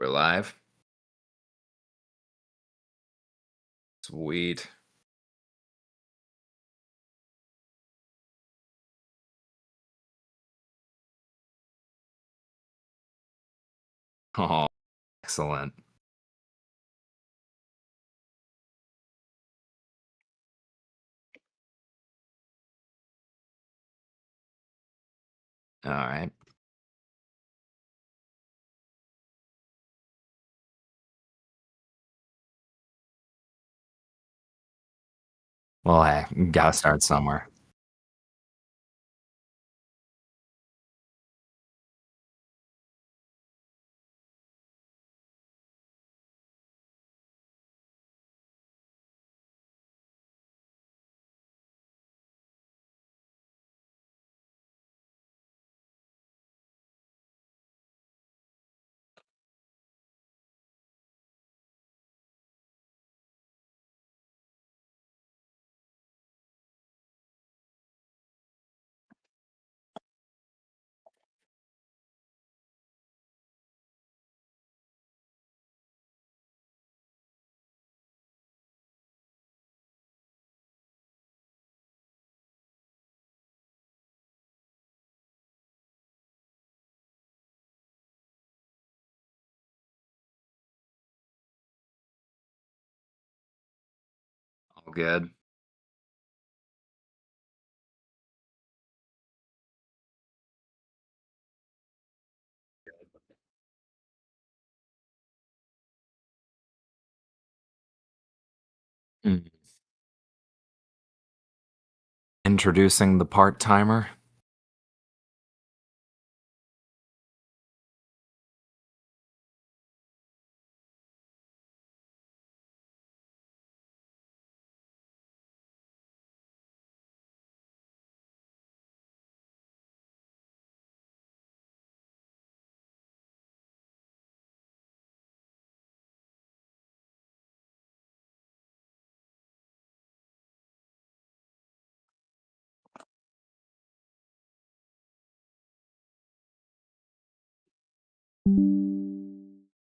We're live. Sweet. Oh, excellent. All right. Well, hey, gotta start somewhere. All good. Mm. Introducing the part timer.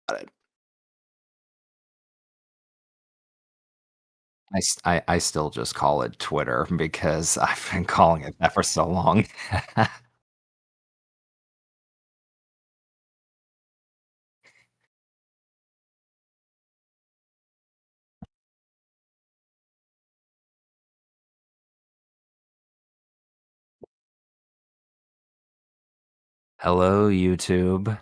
Got it. I still just call it Twitter because I've been calling it that for so long. Hello, YouTube.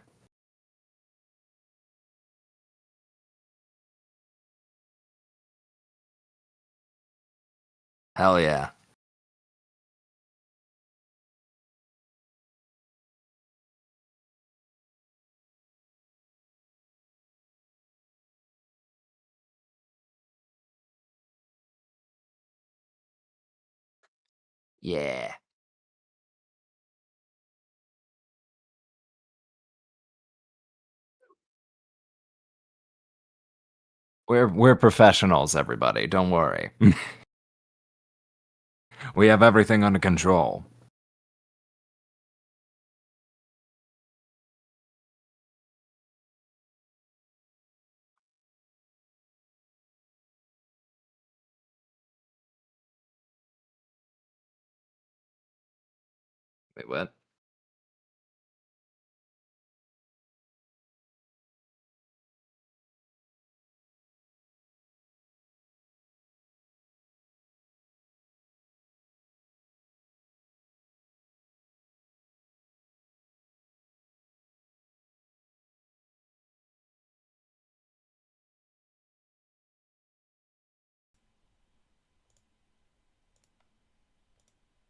Hell yeah. Yeah. We're professionals, everybody. Don't worry. We have everything under control. Wait, what?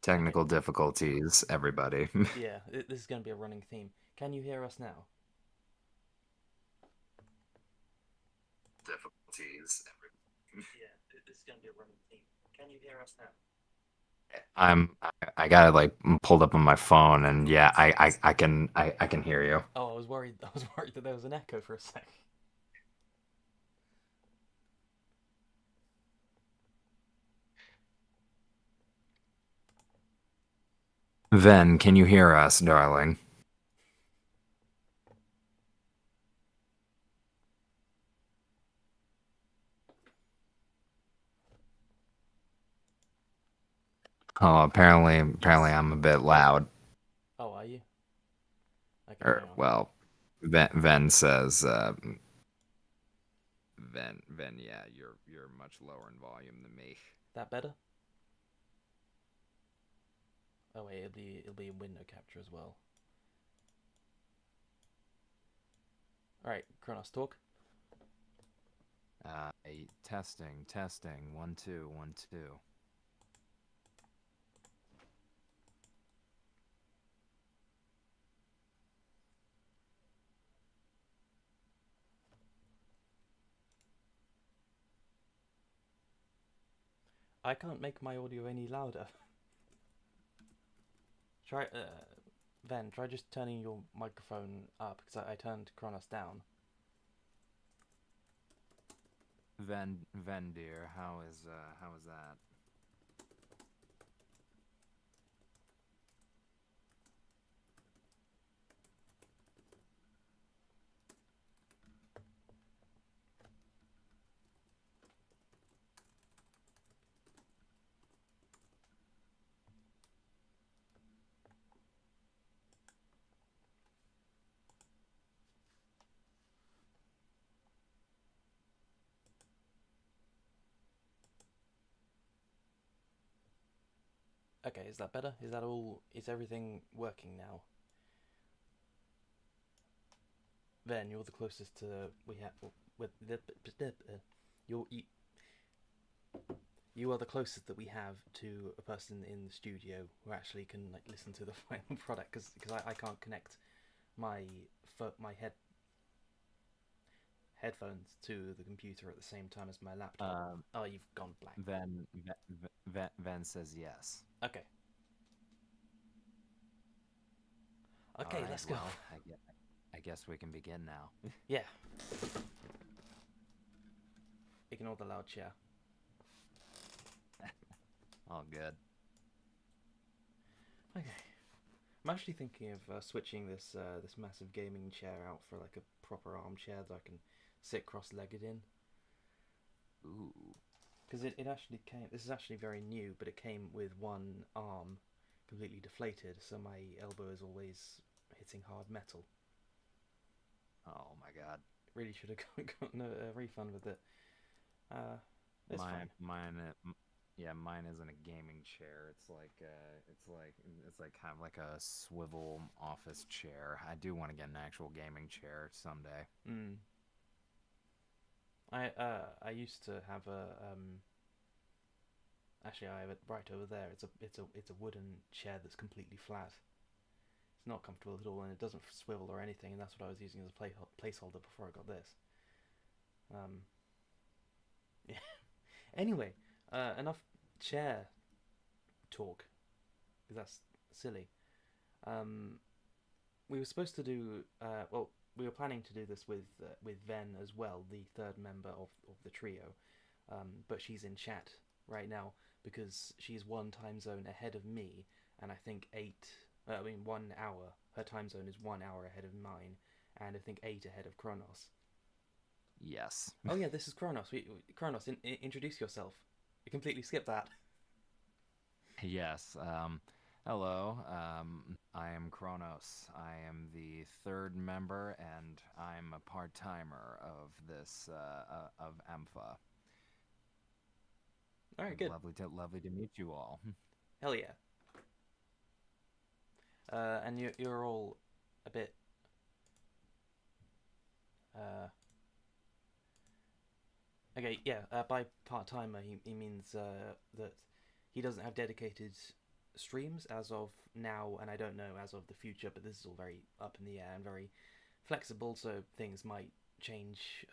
Technical difficulties, everybody. Yeah, this is going to be a running theme. Can you hear us now? Difficulties. Yeah, this is going to be a running theme. Can you hear us now? I got it like pulled up on my phone and yeah, I can hear you. Oh, I was worried. I was worried that there was an echo for a sec. Ven, can you hear us, darling? Oh, apparently Yes. I'm a bit loud. Oh, are you? Okay, hang Or on. well, Ven says Ven, yeah, you're much lower in volume than me. That better? Oh wait, it'll be in window capture as well. All right, Chronos, talk. Testing, 1 2 1 2. I can't make my audio any louder. Try, Ven, try just turning your microphone up because I turned Chronos down. Ven dear, how is that? Okay, is that better? Is that all? Is everything working now? Ven, you're the closest to we have with the you you are the closest that we have to a person in the studio who actually can like listen to the final product because I can't connect my my headphones to the computer at the same time as my laptop. Um, Oh, you've gone black. Ven says yes. Okay. All Okay, right, let's go. well, I guess we can begin now. Yeah, ignore the loud chair. All good. Okay. I'm actually thinking of switching this massive gaming chair out for like a proper armchair that I can sit cross-legged in. Ooh. Because it actually came. This is actually very new, but it came with one arm completely deflated, so my elbow is always hitting hard metal. Oh my God. Really should have gotten a refund with it. Uh, it's Mine, fine. mine, uh, m- yeah, mine isn't a gaming chair. It's like kind of like a swivel office chair. I do want to get an actual gaming chair someday. Mm. I used to have a actually I have it right over there. It's a wooden chair that's completely flat. It's not comfortable at all, and it doesn't swivel or anything. And that's what I was using as a placeholder before I got this. Um, yeah. Anyway, enough chair talk because that's silly. Um, we were supposed to do well. We were planning to do this with Ven as well, the third member of the trio, but she's in chat right now because she's one time zone ahead of me, and I think 1 hour. Her time zone is 1 hour ahead of mine, and I think 8 ahead of Chronos. Yes. Oh yeah, this is Chronos. Chronos, introduce yourself. You completely skipped that. Yes. Hello. I am Chronos. I am the third member, and I'm a part timer of this of AMFA. All right, good. Lovely to meet you all. Hell yeah. And you're all a bit uh, okay. Yeah. By part timer, he means that he doesn't have dedicated streams as of now, and I don't know as of the future. But this is all very up in the air and very flexible, so things might change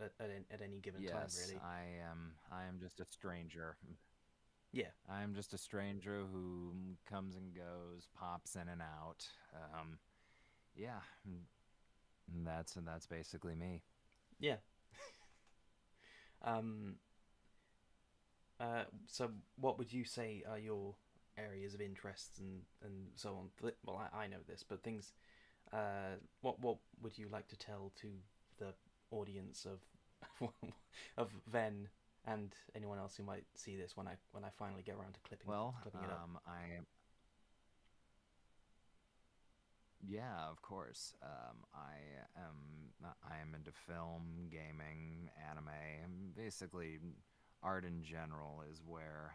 at any given time. Yes, Really. I am just a stranger. Yeah. I am just a stranger who comes and goes, pops in and out. Yeah, that's basically me. Yeah. Um. So, what would you say are your areas of interest and so on? Well, I know this, but things. What would you like to tell to the audience of of Ven? and anyone else who might see this when I finally get around to Well, clipping it up. yeah, of course. I am into film, gaming, anime, and basically art in general is where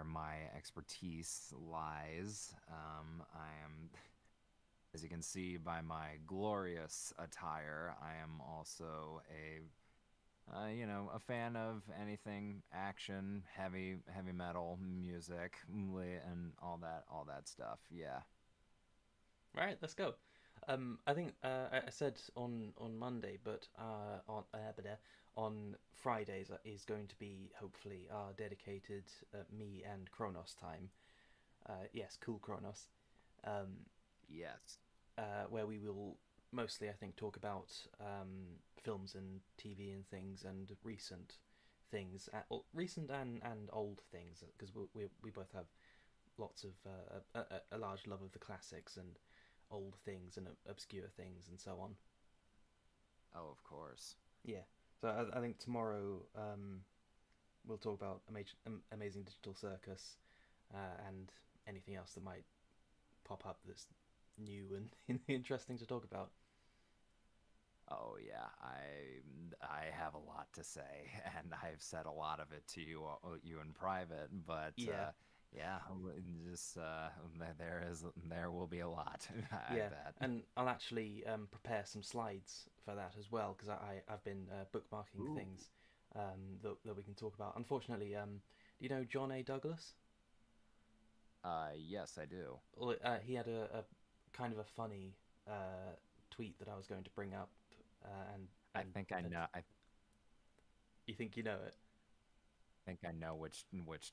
my expertise lies. I am, as you can see by my glorious attire, I am also a fan of anything action, heavy metal music, and all that stuff. Yeah. Right, let's go. I think I said on Monday, but on Fridays is going to be hopefully our dedicated me and Chronos time. Yes, cool Chronos. Um, Yes. where we will mostly, I think, talk about films and TV and things and things, recent and old things, because we both have lots of a large love of the classics and old things and obscure things and so on. Oh, of course. Yeah. So I think tomorrow we'll talk about Amazing Digital Circus and anything else that might pop up that's new and interesting to talk about. Oh yeah, I have a lot to say, and I've said a lot of it to you in private. But Yeah, yeah, just there will be a lot. I yeah, bet. and I'll actually prepare some slides for that as well because I've been bookmarking Ooh. things that we can talk about. Unfortunately, do you know John A. Douglas? Yes, I do. Well, he had a kind of a funny tweet that I was going to bring up, and I and think I and know. I you think you know it? think I know which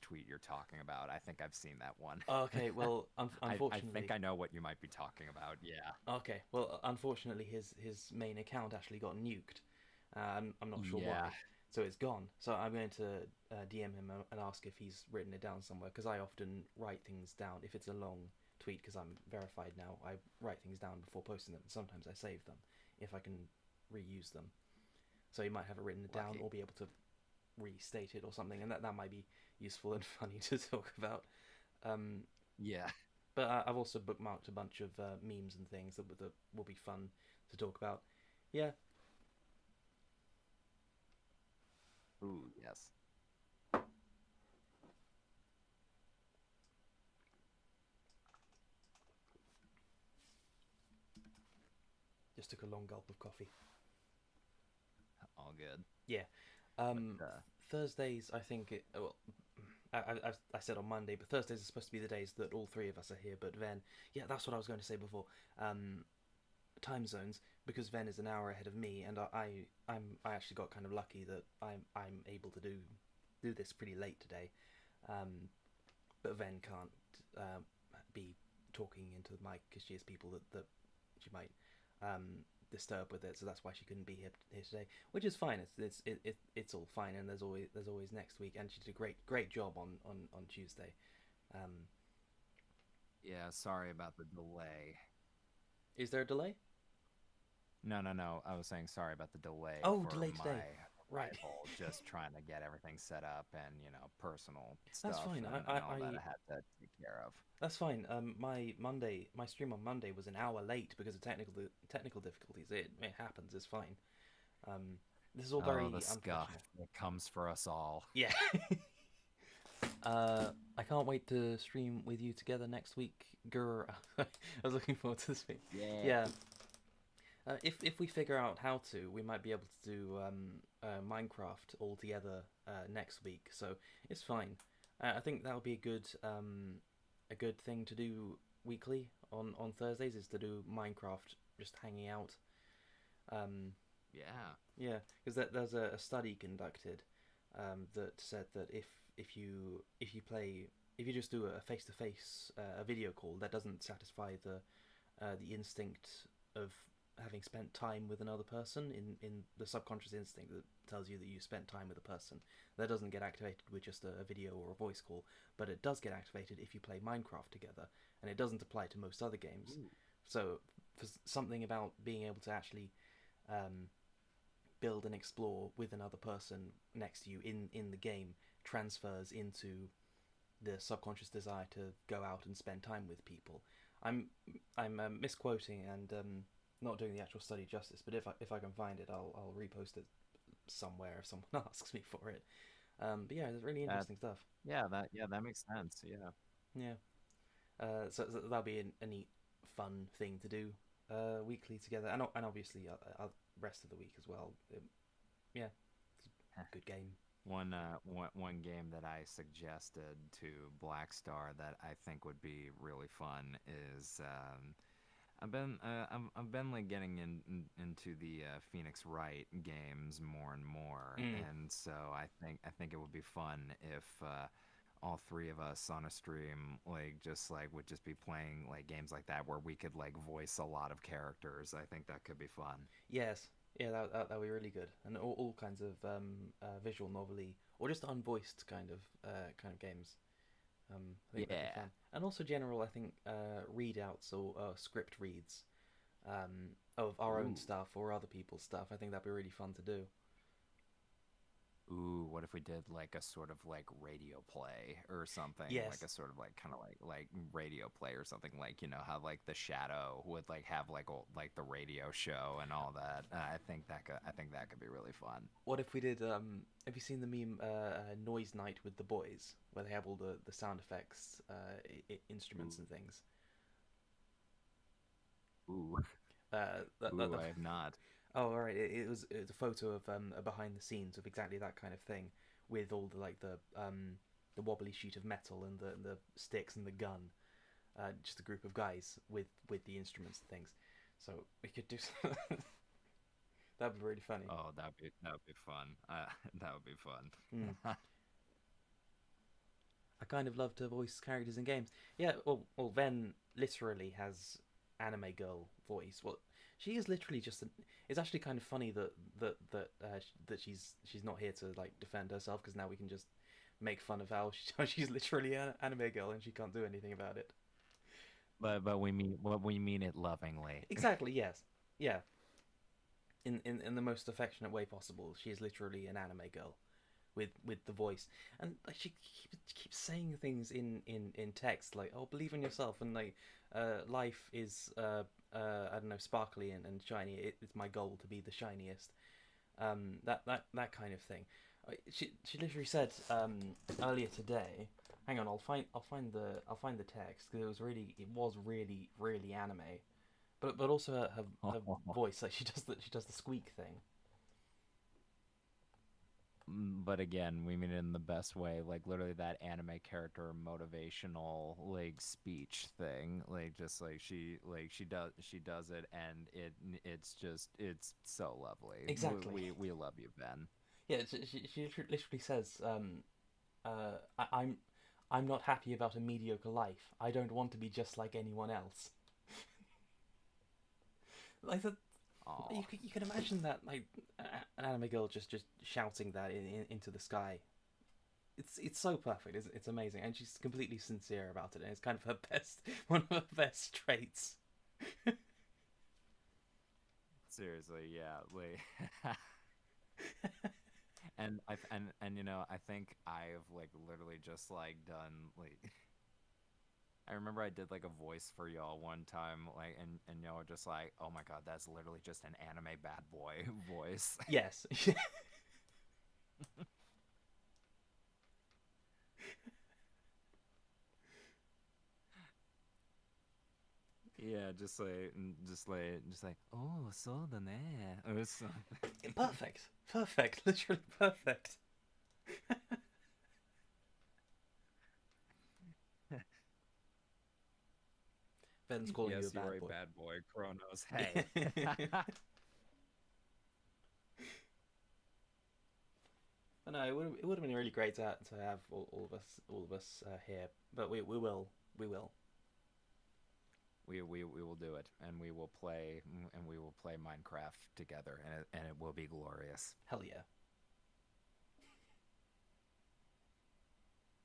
tweet you're talking about. I think I've seen that one. Okay, well, I think unfortunately, I know what you might be talking about. Yeah. okay, well, unfortunately, his main account actually got nuked. I'm not sure Yeah. why, so it's gone. So I'm going to DM him and ask if he's written it down somewhere because I often write things down if it's a long tweet because I'm verified now. I write things down before posting them. And sometimes I save them if I can reuse them. So he might have it written down Lucky. or be able to restate it or something, and that might be useful and funny to talk about. Um, Yeah. but I've also bookmarked a bunch of memes and things that will be fun to talk about. Yeah, Ooh, yes. just took a long gulp of coffee. All good. Yeah, But Thursdays I think well, I said on Monday, but Thursdays are supposed to be the days that all three of us are here. But Ven, yeah, that's what I was going to say before. Um, Time zones because Ven is an hour ahead of me, and I actually got kind of lucky that I'm able to do this pretty late today. Um, but Ven can't be talking into the mic because she has people that she might disturb with it, so that's why she couldn't be here today, which is fine. It's all fine, and there's always next week, and she did a great job on Tuesday. Um, yeah, sorry about the delay. is there a delay? No, no, no. I was saying sorry about the delay Oh, for delay my today. Right. arrival. Just trying to get everything set up and, personal That's stuff fine. and all that I had to take care of. That's fine. My stream on Monday was an hour late because of technical difficulties. It happens. It's fine. Um, this is all Oh, the very scuff unprofessional. that comes for us all. Yeah. I can't wait to stream with you together next week. Grr. I was looking forward to this week. Yeah. Yeah. If we figure out how to, we might be able to do Minecraft all together next week. So it's fine. I think that would be a good thing to do weekly on Thursdays is to do Minecraft, just hanging out. Um, Yeah. yeah, because there's a study conducted that said that if you just do a face to face a video call that doesn't satisfy the instinct of having spent time with another person in the subconscious instinct that tells you that you spent time with a person that doesn't get activated with just a video or a voice call, but it does get activated if you play Minecraft together, and it doesn't apply to most other games. Ooh. So for something about being able to actually um, build and explore with another person next to you in the game transfers into the subconscious desire to go out and spend time with people. I'm I'm misquoting and not doing the actual study justice, but if I can find it, I'll repost it somewhere if someone asks me for it. But yeah, it's really That interesting stuff. yeah, that makes sense. Yeah. Yeah. So that'll be a neat, fun thing to do weekly together, and obviously rest of the week as well. Yeah, it's a good game. One game that I suggested to Blackstar that I think would be really fun is I've been like getting into the Phoenix Wright games more and more, Mm. and so I think it would be fun if all three of us on a stream like just like would just be playing like games like that where we could like voice a lot of characters. I think that could be fun. Yes, yeah, that'd be really good, and all kinds of visual novelty or just unvoiced kind of games. I think that'd be Yeah. fun, and also general. I think readouts or script reads of our own Ooh. stuff or other people's stuff. I think that'd be really fun to do. Ooh, what if we did like a sort of like radio play or something, like Yes, a sort of like kind of like radio play or something like how like the Shadow would like have like like the radio show and all that. I think that could be really fun. what if we did? Have you seen the meme Noise Night with the boys, where they have all the sound effects, instruments Ooh, and things? ooh, ooh, That I have not. oh, all right. It was a photo of a behind the scenes of exactly that kind of thing, with all the wobbly sheet of metal and the sticks and the gun. Just a group of guys with the instruments and things. So we could do. That'd be really funny. Oh, that would be fun. That would be Mm. fun. I kind of love to voice characters in games. Yeah, well, Ven literally has anime girl voice. Well, she is literally just. It's actually kind of funny that she's not here to like defend herself because now we can just make fun of how how she's literally an anime girl and she can't do anything about it. But we mean it lovingly. Exactly. Yes. Yeah. In the most affectionate way possible. She is literally an anime girl with the voice, and like she keeps saying things in text like, "Oh, believe in yourself," and like, "Life is I don't know, sparkly and shiny. It's my goal to be the shiniest." That kind of thing. She literally said earlier today. Hang on, I'll find the text because it was really anime, but also her voice, like she does the squeak thing. But again, we mean it in the best way, like literally that anime character motivational like speech thing, like just like she does it, and it's just it's so lovely. Exactly. We love you, Ben. Yeah, she literally says, I'm not happy about a mediocre life. I don't want to be just like anyone else." Like that, Oh, you can imagine that like an anime girl just shouting that into the sky. It's so perfect. It's amazing, and she's completely sincere about it, and it's kind of her best one of her best traits. seriously, yeah, like and I think I've like literally just like done like I remember I did like a voice for y'all one time, like, and y'all were just like, "Oh my God, that's literally just an anime bad boy voice." Yes. Yeah, just like, "Oh, so da ne," or something. Perfect. Perfect. Literally perfect. Ben's calling you a Yes, you're bad a boy. bad boy, Chronos. Hey. But no, it would have been really great to have all of us here. But we will. We will do it, and we will play Minecraft together, and it will be glorious. Hell yeah.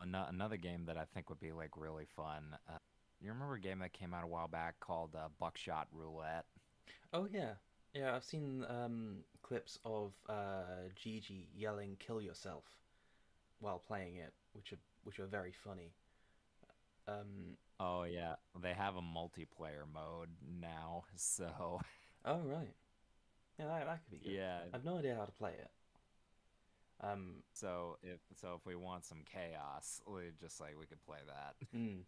Another game that I think would be like really fun. You remember a game that came out a while back called Buckshot Roulette? Oh yeah. Yeah, I've seen clips of Gigi yelling "kill yourself" while playing it, which are very funny. Um, Oh yeah, they have a multiplayer mode now, so oh right, yeah, that could be good. yeah. I've no idea how to play it. Um, So if we want some chaos, we could play that. mm,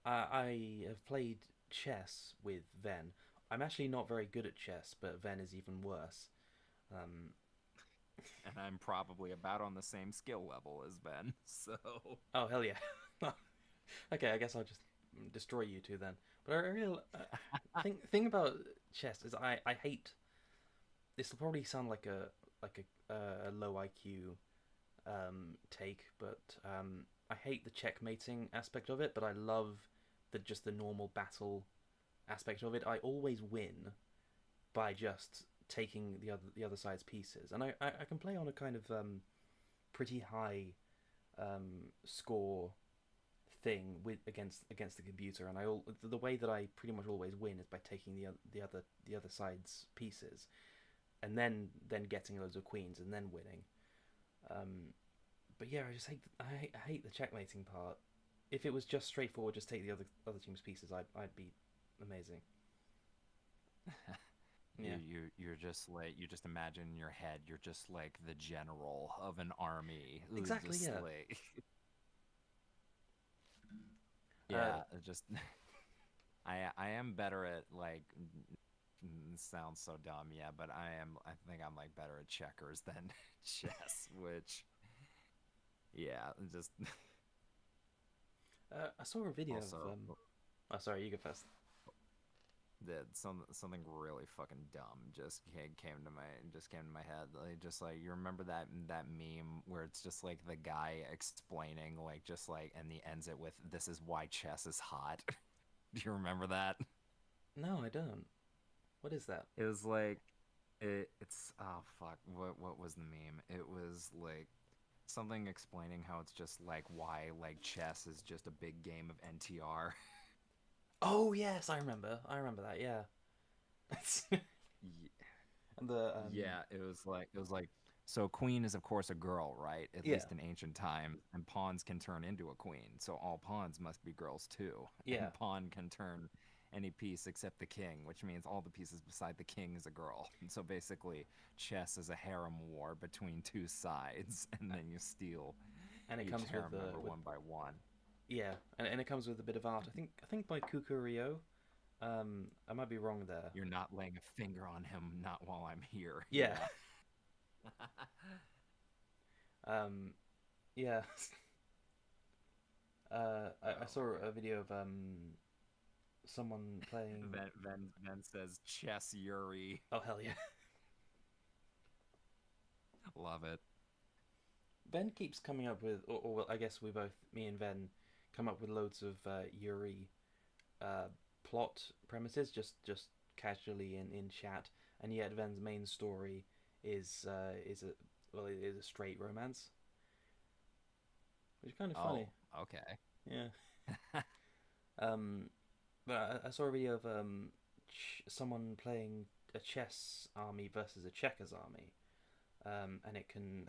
I have played chess with Ven. I'm actually not very good at chess, but Ven is even worse. Um, And I'm probably about on the same skill level as Ben. So oh hell yeah. Okay, I guess I'll just destroy you two then. But I real thing about chess is I hate. This will probably sound like a low IQ take, but I hate the checkmating aspect of it. But I love the normal battle aspect of it. I always win by just taking the other side's pieces, and I can play on a kind of pretty high score thing with against the computer, and the way that I pretty much always win is by taking the other side's pieces, and then getting loads of queens and then winning. Um, but yeah, I hate the checkmating part. If it was just straightforward, just take the other team's pieces, I'd be amazing. Yeah, you're just like you just imagine in your head you're just like the general of an army who's exactly. just Yeah. like Uh, yeah, just I am better at like sounds so dumb, yeah, but I think I'm like better at checkers than chess, which yeah, just I saw a video of also Oh, sorry, you go first. that something really fucking dumb just came to my head. Like just like you remember that meme where it's just like the guy explaining like just like and he ends it with this is why chess is hot. Do you remember that? No, I don't. What is that? It was like it's oh fuck what was the meme? It was like something explaining how it's just like why like chess is just a big game of NTR. Oh yes, I remember. I remember that. Yeah. And the Yeah, it was like so queen is of course a girl, right? At yeah, least in ancient times, and pawns can turn into a queen. So all pawns must be girls too. yeah, And pawn can turn any piece except the king, which means all the pieces beside the king is a girl. And so basically, chess is a harem war between two sides, and then you steal and it each comes with harem the member with one by one. yeah, and it comes with a bit of art. I think by Kukurio. I might be wrong there. You're not laying a finger on him, not while I'm here. Yeah. Yeah. um, yeah. I Oh saw my a god. video of someone playing. Then says Chess Yuri. Oh hell yeah. Love it. Ben keeps coming up with, or well, I guess we both, me and Ben, come up with loads of Yuri uh, plot premises just casually in chat, and yet Ven's main story is a well, it is a straight romance, which is kind of funny. Oh, okay. Yeah. Um, but I saw a video of someone playing a chess army versus a checkers army, and it can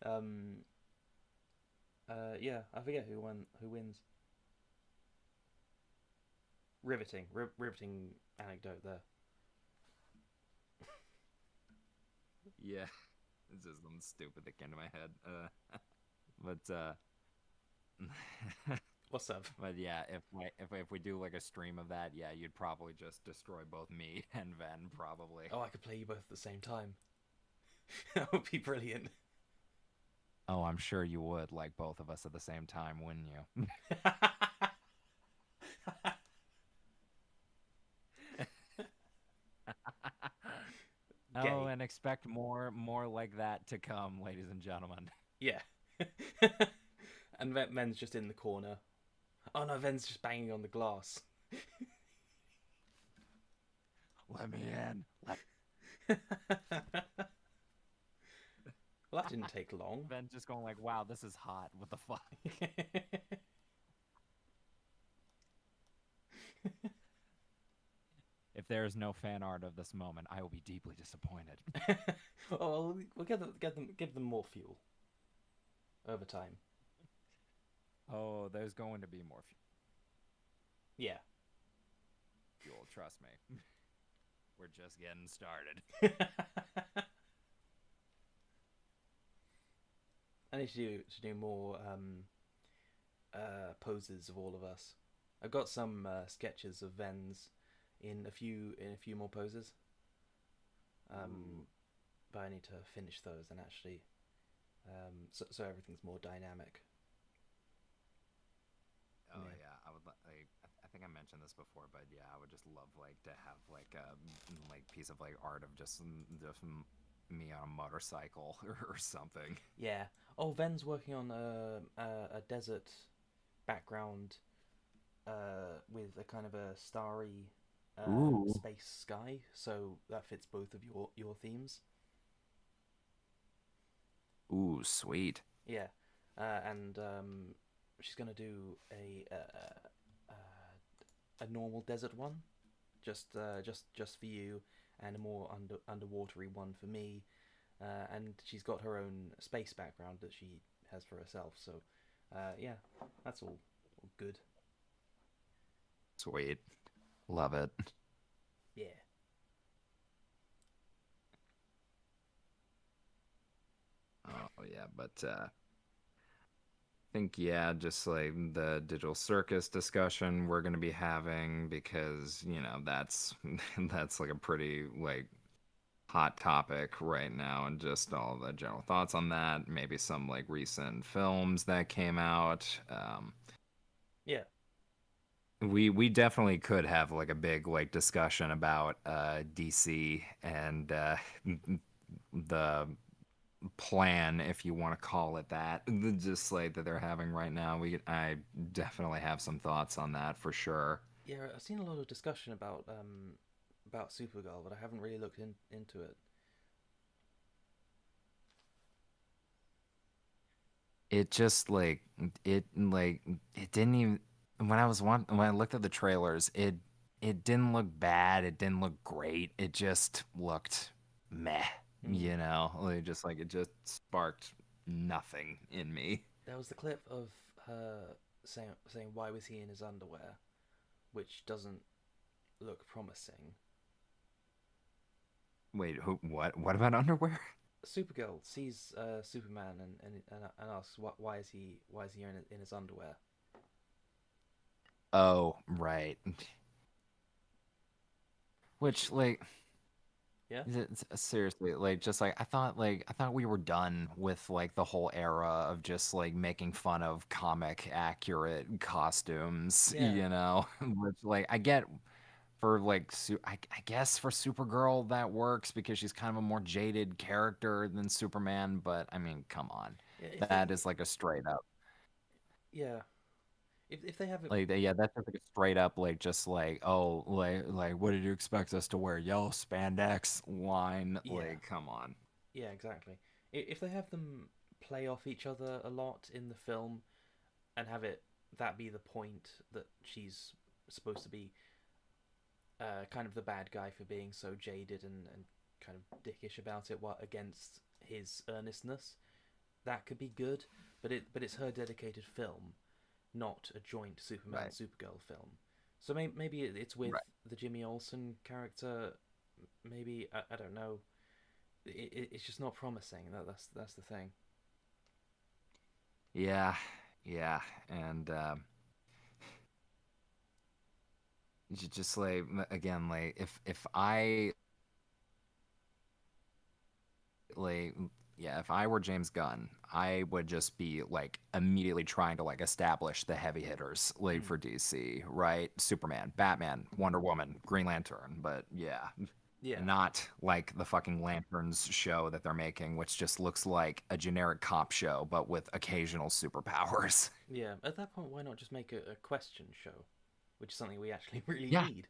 um yeah, I forget who wins. Riveting anecdote there. Yeah. It's just something stupid that came to my head. But What's up? but yeah, if we do like a stream of that, yeah, you'd probably just destroy both me and Ven probably. Oh, I could play you both at the same time. That would be brilliant. Oh, I'm sure you would like both of us at the same time, wouldn't you? Oh, Gay. and expect more like that to come, ladies and gentlemen. Yeah. And Ven's just in the corner. Oh no, Ven's just banging on the glass. Let me in. Well, that didn't take long. Ven just going like, "Wow, this is hot. What the fuck?" there's no fan art of this moment, I will be deeply disappointed. Oh, we'll give them more fuel over time. Oh, there's going to be more Yeah. fuel, trust me. We're just getting started. I need to do more poses of all of us. I've got some sketches of Vens in a few more poses. Ooh. Um, but I need to finish those and actually so everything's more dynamic. Oh Yeah. yeah, I would like. I think I mentioned this before, but yeah, I would just love like to have like a like piece of like art of just me on a motorcycle or something. Yeah. Oh, Ven's working on a desert background with a kind of a starry Ooh. space sky, so that fits both of your themes. Ooh, sweet. Yeah, and she's gonna do a normal desert one, just for you, and a more underwatery one for me. And she's got her own space background that she has for herself. So, yeah, that's all good. Sweet. Love it. Yeah, Oh yeah, but think yeah, just like the digital circus discussion we're going to be having because, that's that's like a pretty like hot topic right now and just all the general thoughts on that, maybe some like recent films that came out. yeah, We definitely could have like a big like discussion about DC and the plan, if you want to call it that, just like that they're having right now. I definitely have some thoughts on that for sure. yeah. I've seen a lot of discussion about Supergirl, but I haven't really looked into it. It just like it didn't even when I looked at the trailers, it didn't look bad, it didn't look great. It just looked meh, Mm. like just like it just sparked nothing in me. There was the clip of her saying why was he in his underwear, which doesn't look promising. Wait, who what about underwear? Supergirl sees Superman and asks why is he in his underwear? Oh, right. Which Which like yeah seriously, like just like I thought we were done with like the whole era of just like making fun of comic accurate costumes, yeah Which like I get for like I guess for Supergirl that works because she's kind of a more jaded character than Superman, but I mean, come on. yeah if they That is like a straight up yeah if they have it like yeah, that's just like a straight up like just like oh like what did you expect us to wear? Yellow spandex line? yeah Like come on. yeah exactly if they have them play off each other a lot in the film and have it that be the point that she's supposed to be kind of the bad guy for being so jaded and kind of dickish about it while against his earnestness that could be good but it's her dedicated film not a joint Superman Right. Supergirl film so maybe it's with Right. the Jimmy Olsen character maybe I don't know it's just not promising that's the thing Yeah, yeah, and just like again, like if I like yeah, if I were James Gunn, I would just be like immediately trying to like establish the heavy hitters like mm, for DC, right? Superman, Batman, Wonder Woman, Green Lantern, but yeah, yeah and not like the fucking Lanterns show that they're making, which just looks like a generic cop show but with occasional superpowers. yeah at that point why not just make a question show which is something we actually really Yeah, need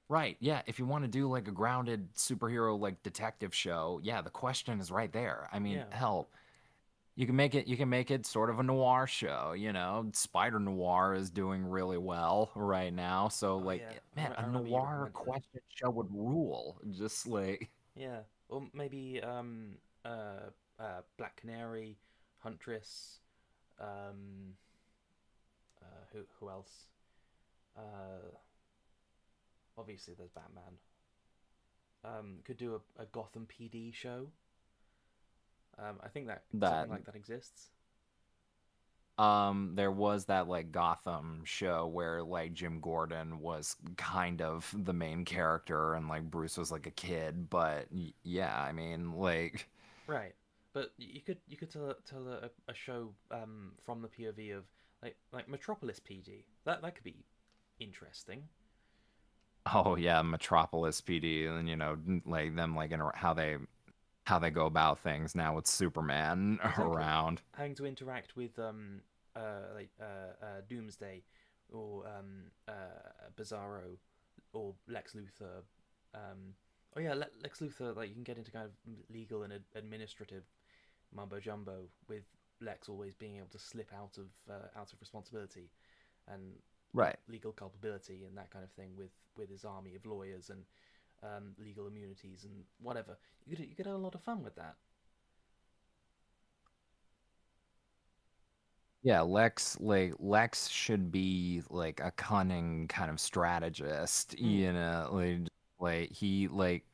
right. Yeah, if you want to do like a grounded superhero like detective show, yeah, the question is right there. I mean, yeah hell, you can make it sort of a noir show, you know. Spider Noir is doing really well right now. So Oh like yeah, man, a I remember you noir recommended it. question show would rule. Just like Yeah, or maybe Black Canary, Huntress. Um, who else? Uh, Obviously there's Batman. Could do a Gotham PD show. I think that that something like that exists. there was that like Gotham show where like Jim Gordon was kind of the main character and like Bruce was like a kid, but yeah, I mean like Right, but you could tell a show from the POV of like Metropolis PD. That could be interesting. oh yeah, Metropolis PD and you know like them like how they go about things now with Superman Exactly, around. having to interact with Doomsday or Bizarro or Lex Luthor. Oh yeah, Lex Luthor. Like you can get into kind of legal and administrative mumbo jumbo with Lex always being able to slip out of responsibility and Right. legal culpability and that kind of thing with his army of lawyers and legal immunities and whatever. You could have a lot of fun with that. Yeah, Lex should be like a cunning kind of strategist, Mm. you know, like he like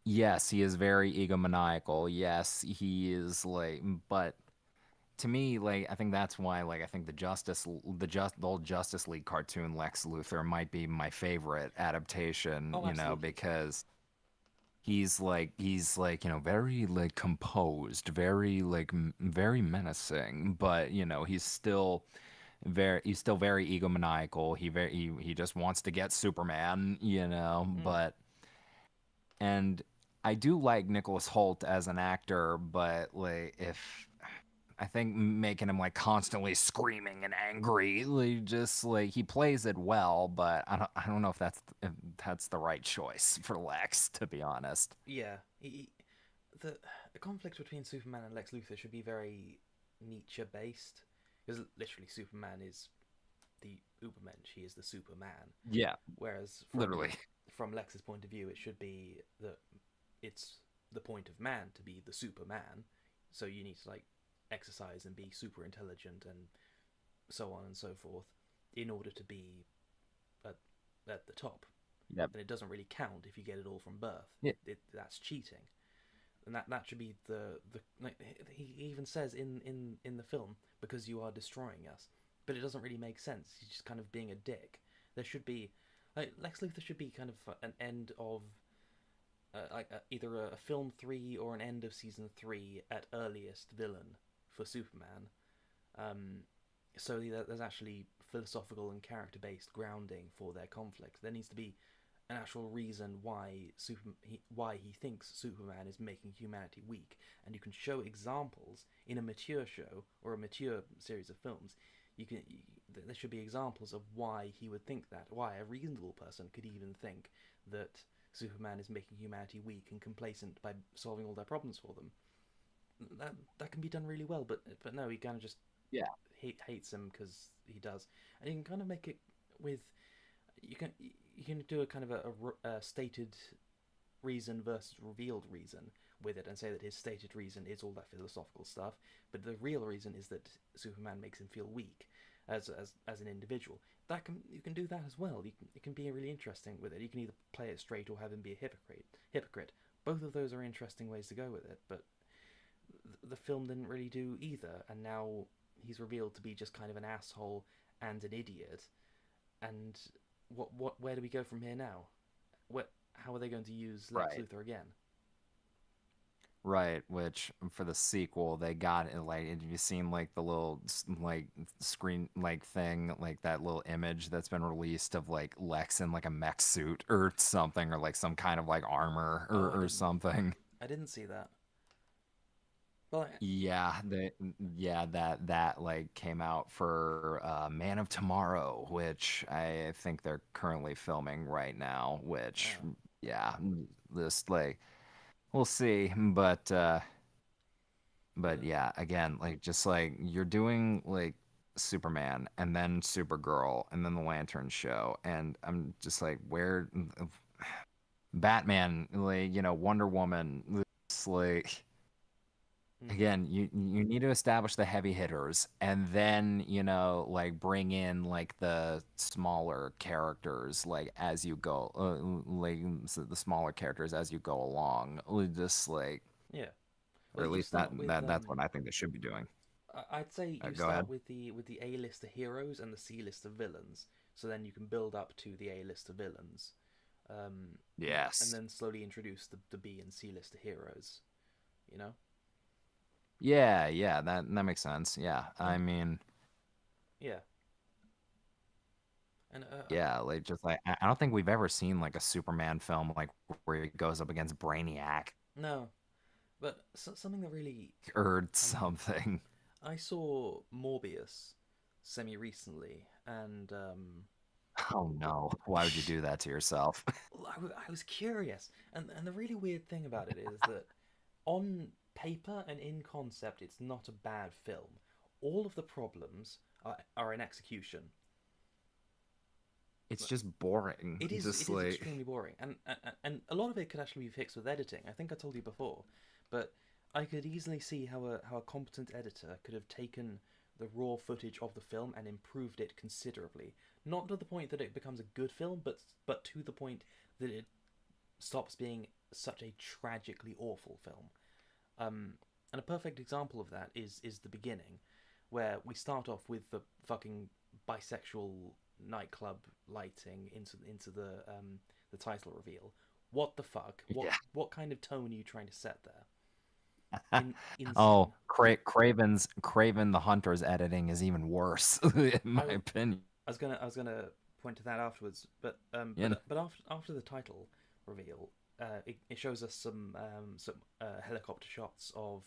yes, he is very egomaniacal. Yes, he is like but to me like I think that's why like I think the old Justice League cartoon Lex Luthor might be my favorite adaptation, Oh, you know, absolutely. because he's like you know very like composed very like very menacing but you know he's still very egomaniacal he just wants to get Superman you know Mm. but and I do like Nicholas Holt as an actor but like if I think making him like constantly screaming and angry like just like he plays it well but I don't know if that's the right choice for Lex to be honest. Yeah, the the conflict between Superman and Lex Luthor should be very Nietzsche based because literally Superman is the Ubermensch. He is the Superman. Yeah, Whereas literally. from Lex's point of view, it should be that it's the point of man to be the Superman. So you need to like exercise and be super intelligent and so on and so forth in order to be at, at the top. Yep. And it doesn't really count if you get it all from birth. Yeah. That's cheating, and that should be the like he even says in the film because you are destroying us, but it doesn't really make sense. He's just kind of being a dick. There should be like Lex Luthor should be kind of an end of either a film 3 or an end of season 3 at earliest villain for Superman. Um, so there's actually philosophical and character based grounding for their conflict. There needs to be an actual reason why he thinks Superman is making humanity weak, and you can show examples in a mature show or a mature series of films. There should be examples of why he would think that, why a reasonable person could even think that Superman is making humanity weak and complacent by solving all their problems for them. That can be done really well, but no, he kind of just Yeah. hates him because he does, and you can kind of make it with you can do a kind of a stated reason versus revealed reason with it and say that his stated reason is all that philosophical stuff, but the real reason is that Superman makes him feel weak as an individual. That can you can do that as well. It can be really interesting with it. You can either play it straight or have him be a hypocrite. Both of those are interesting ways to go with it, but the film didn't really do either, and now he's revealed to be just kind of an asshole and an idiot. And where do we go from here now? How are they going to use Lex Right. Luthor again? Right. Which for the sequel, they got it. Like, have you seen like the little like screen like thing, like that little image that's been released of like Lex in like a mech suit or something, or like some kind of like armor Oh, or something. I didn't see that. Well, Yeah, yeah that like came out for Man of Tomorrow, which I think they're currently filming right now, which oh, yeah, this like we'll see, but But Uh, yeah, again, like just like you're doing like Superman and then Supergirl and then the Lantern Show, and I'm just like, where Batman, like Wonder Woman, it's like mm, again, you need to establish the heavy hitters and then, like bring in like the smaller characters like as you go, the smaller characters as you go along. Just like, yeah. or Well, at you least that start with that's what I think they should be doing. I'd say you Go start ahead. with the A list of heroes and the C list of villains. So then you can build up to the A list of villains, um, and Yes. then slowly introduce the B and C list of heroes. You know, Yeah, yeah, that makes sense. Yeah. I and mean, yeah, and yeah, like just like I don't think we've ever seen like a Superman film like where he goes up against Brainiac no, but something that really or um, something. I saw Morbius semi recently, and Oh no. Why would you do that to yourself? I was curious, and the really weird thing about it is that on paper and in concept, it's not a bad film. All of the problems are in execution. It's just boring. It Just is like extremely boring, and a lot of it could actually be fixed with editing. I think I told you before, but I could easily see how a competent editor could have taken the raw footage of the film and improved it considerably. Not to the point that it becomes a good film, but to the point that it stops being such a tragically awful film. Um, and a perfect example of that is the beginning, where we start off with the fucking bisexual nightclub lighting into the title reveal. What the fuck? yeah. What kind of tone are you trying to set there? Oh, Insane. Craven the Hunter's editing is even worse, in my I opinion. I was gonna point to that afterwards, You know? but after the title reveal, it shows us some helicopter shots of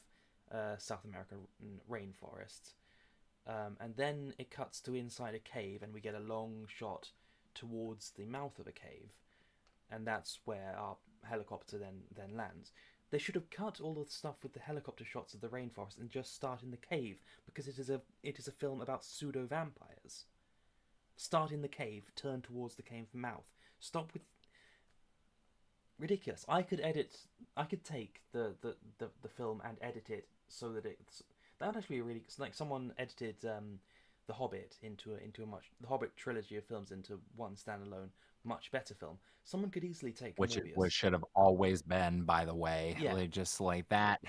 South American rainforests, and then it cuts to inside a cave, and we get a long shot towards the mouth of a cave, and that's where our helicopter then lands. They should have cut all of the stuff with the helicopter shots of the rainforest and just start in the cave because it is a film about pseudo vampires. Start in the cave, turn towards the cave mouth. Stop with ridiculous. I could take the film and edit it so that it's that would actually be really like someone edited the Hobbit into a much the Hobbit trilogy of films into one standalone much better film. Someone could easily take Which Morbius. should have always been, by the way. Yeah, Like just like that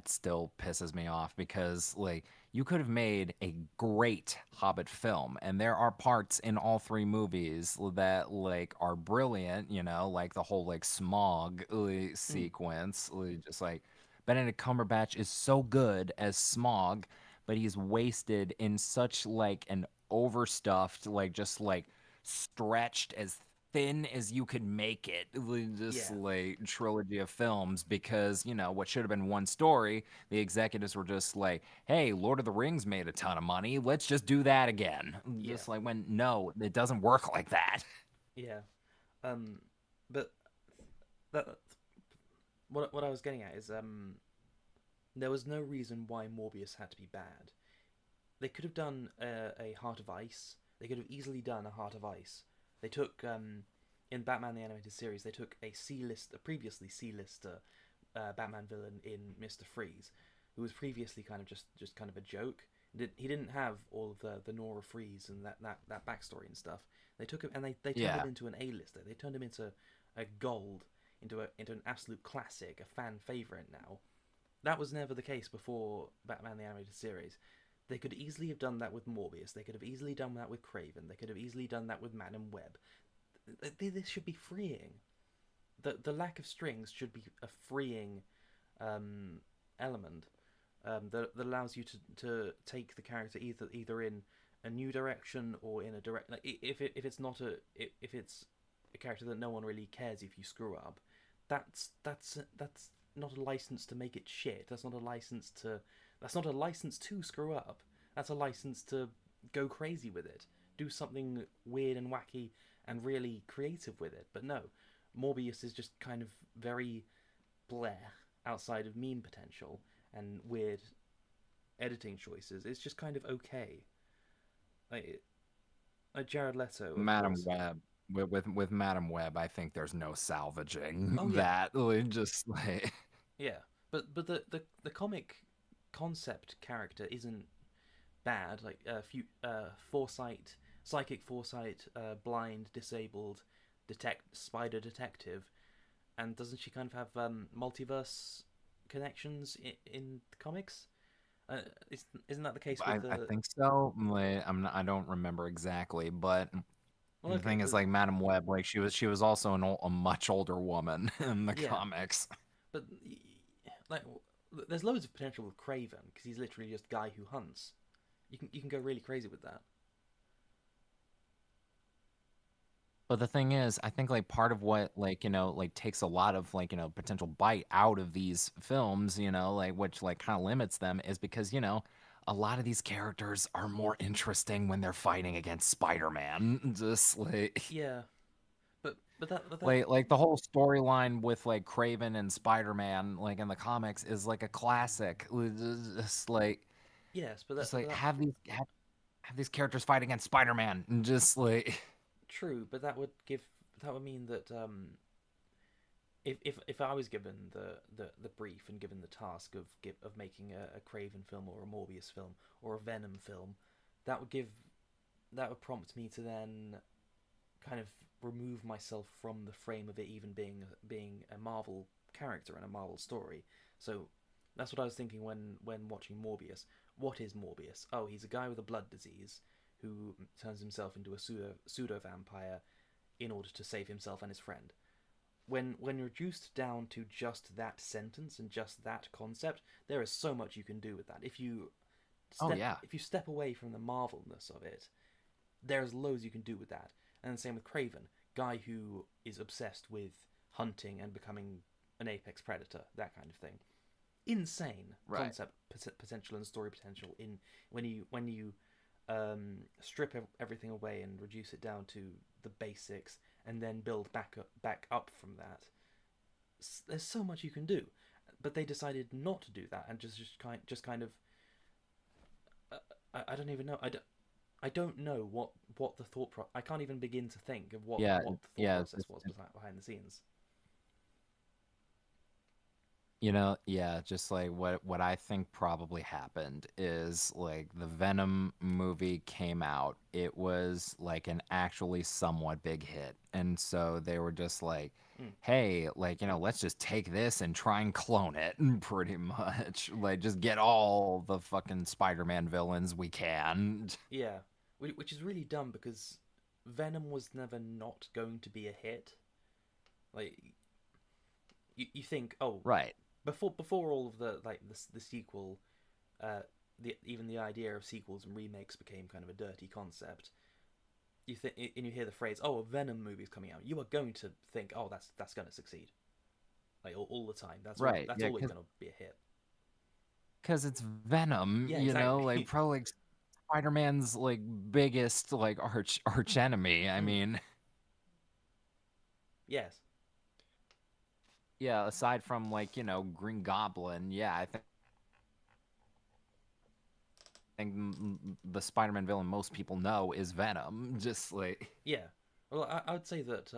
still pisses me off because like you could have made a great Hobbit film, and there are parts in all three movies that like are brilliant, like the whole like smog mm, sequence, just like Benedict Cumberbatch is so good as Smog, but he's wasted in such like an overstuffed, like just like stretched as thin as you could make it, this yeah, like trilogy of films, because what should have been one story, the executives were just like, hey, Lord of the Rings made a ton of money, let's just do that again. yeah, Just like, when no, it doesn't work like that. yeah. Um, but that what I was getting at is there was no reason why Morbius had to be bad. They could have done a Heart of Ice. They could have easily done a Heart of Ice. They took in Batman the Animated Series. They took a previously C-list Batman villain in Mister Freeze, who was previously kind of just kind of a joke. He didn't have all of the Nora Freeze and that backstory and stuff. They took him and they turned him Yeah. into an A-lister. They turned him into a gold, into an absolute classic, a fan favorite now. That was never the case before Batman the Animated Series. They could easily have done that with Morbius. They could have easily done that with Craven. They could have easily done that with Madam Web. This should be freeing. The lack of strings should be a freeing um, element that allows you to take the character either in a new direction or in a direct. Like if it's not if it's a character that no one really cares if you screw up, that's not a license to make it shit. That's not a license to screw up. That's a license to go crazy with it. Do something weird and wacky and really creative with it. But no, Morbius is just kind of very bleh outside of meme potential. and weird editing choices, it's just kind of okay. Like, Jared Leto, of Madam course. Web. With Madam Web, I think there's no salvaging Oh yeah, that. Like, just like yeah. But the comic concept character isn't bad. Like foresight, psychic foresight, blind, disabled, spider detective, and doesn't she kind of have multiverse connections in the comics? Isn't that the case with I the? think so. Like, I don't remember exactly, but Well, the okay, thing is, because like Madam Web, like she was also a much older woman in the yeah, comics. but like there's loads of potential with Craven because he's literally just a guy who hunts. You can go really crazy with that. But the thing is, I think like part of what like like takes a lot of like potential bite out of these films, like which like kind of limits them is because a lot of these characters are more interesting when they're fighting against Spider-Man. Just like Yeah, but that like the whole storyline with like Craven and Spider-Man like in the comics is like a classic. Just like yes, but just that, but like that have these characters fight against Spider-Man and just like true, but that would mean that if I was given the brief and given the task of making a Craven film or a Morbius film or a Venom film, that would give that would prompt me to then kind of remove myself from the frame of it even being a Marvel character and a Marvel story. So that's what I was thinking when watching Morbius. What is Morbius? Oh, he's a guy with a blood disease who turns himself into a pseudo vampire in order to save himself and his friend. When reduced down to just that sentence and just that concept, there is so much you can do with that. oh yeah. If you step away from the marvelness of it, there's loads you can do with that. And the same with Craven, guy who is obsessed with hunting and becoming an apex predator, that kind of thing. Insane Right. concept potential and story potential in when you strip everything away and reduce it down to the basics and then build back up from that. There's so much you can do, but they decided not to do that and just kind of I don't even know. I don't know what the I can't even begin to think of Yeah, what the thought yeah, process was behind the scenes. yeah, just like what I think probably happened is like the Venom movie came out. It was like an actually somewhat big hit. And so they were just like, Mm, "Hey, like, let's just take this and try and clone it pretty much. Like just get all the fucking Spider-Man villains we can." yeah, which is really dumb because Venom was never not going to be a hit. Like you think, oh, Right. before all of the sequel, even the idea of sequels and remakes became kind of a dirty concept. You think and you hear the phrase, "Oh, a Venom movie is coming out," you are going to think, "Oh, that's going to succeed." Like all the time, Right. that's Yeah, always cuz going to be a hit. cuz it's Venom, Yeah, like exactly. probably like Spider-Man's like biggest like arch enemy. I Mm, mean, yes. yeah, aside from like, Green Goblin, yeah, I think the Spider-Man villain most people know is Venom. Just like, Yeah. Well, I would say that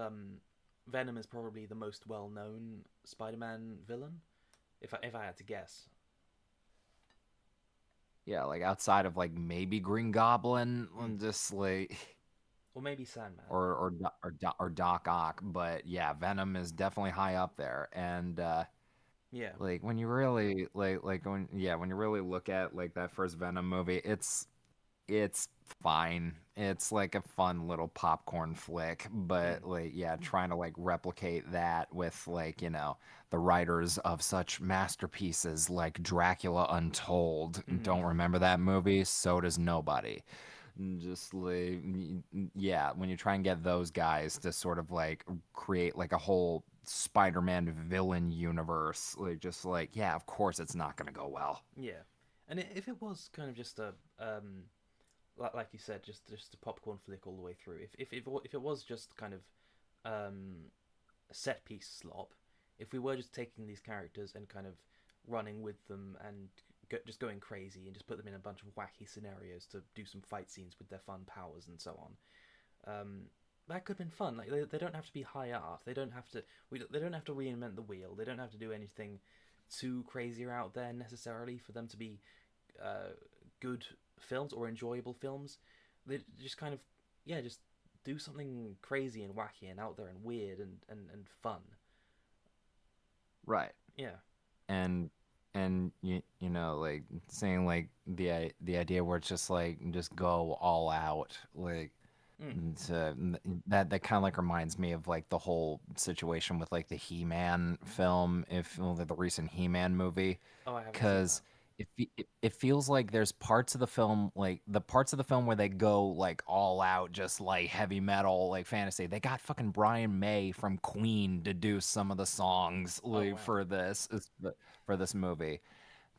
Venom is probably the most well-known Spider-Man villain. If I had to guess, yeah, like outside of like maybe Green Goblin, mm. just like Or maybe Sandman. or Doc Ock, but yeah, Venom is definitely high up there. And Yeah. like when you really when you really look at like that first Venom movie, it's fine. It's like a fun little popcorn flick, Mm. but like yeah, trying to like replicate that with like, the writers of such masterpieces like Dracula Untold. Mm. Don't remember that movie? So does nobody. Just like yeah, when you try and get those guys to sort of like create like a whole Spider-Man villain universe, like just like yeah, of course it's not going to go well. Yeah. And if it was kind of just a like you said, just a popcorn flick all the way through. If it was just kind of um set piece slop, if we were just taking these characters and kind of running with them and just going crazy, and just put them in a bunch of wacky scenarios to do some fight scenes with their fun powers and so on. That could have been fun. Like they don't have to be high art. They don't have to. They don't have to reinvent the wheel. They don't have to do anything too crazy or out there necessarily for them to be uh, good films or enjoyable films. They just kind of, yeah, just do something crazy and wacky and out there and weird and fun. Right. Yeah. and you know, like saying like the idea where it's just like just go all out, like Mm. to, that kind of like reminds me of like the whole situation with like the He-Man film, if well, the recent He-Man movie, Oh, I haven't seen that. because it feels like there's parts of the film, like the parts of the film where they go like all out, just like heavy metal, like fantasy. They got fucking Brian May from Queen to do some of the songs Oh like, wow. for this movie.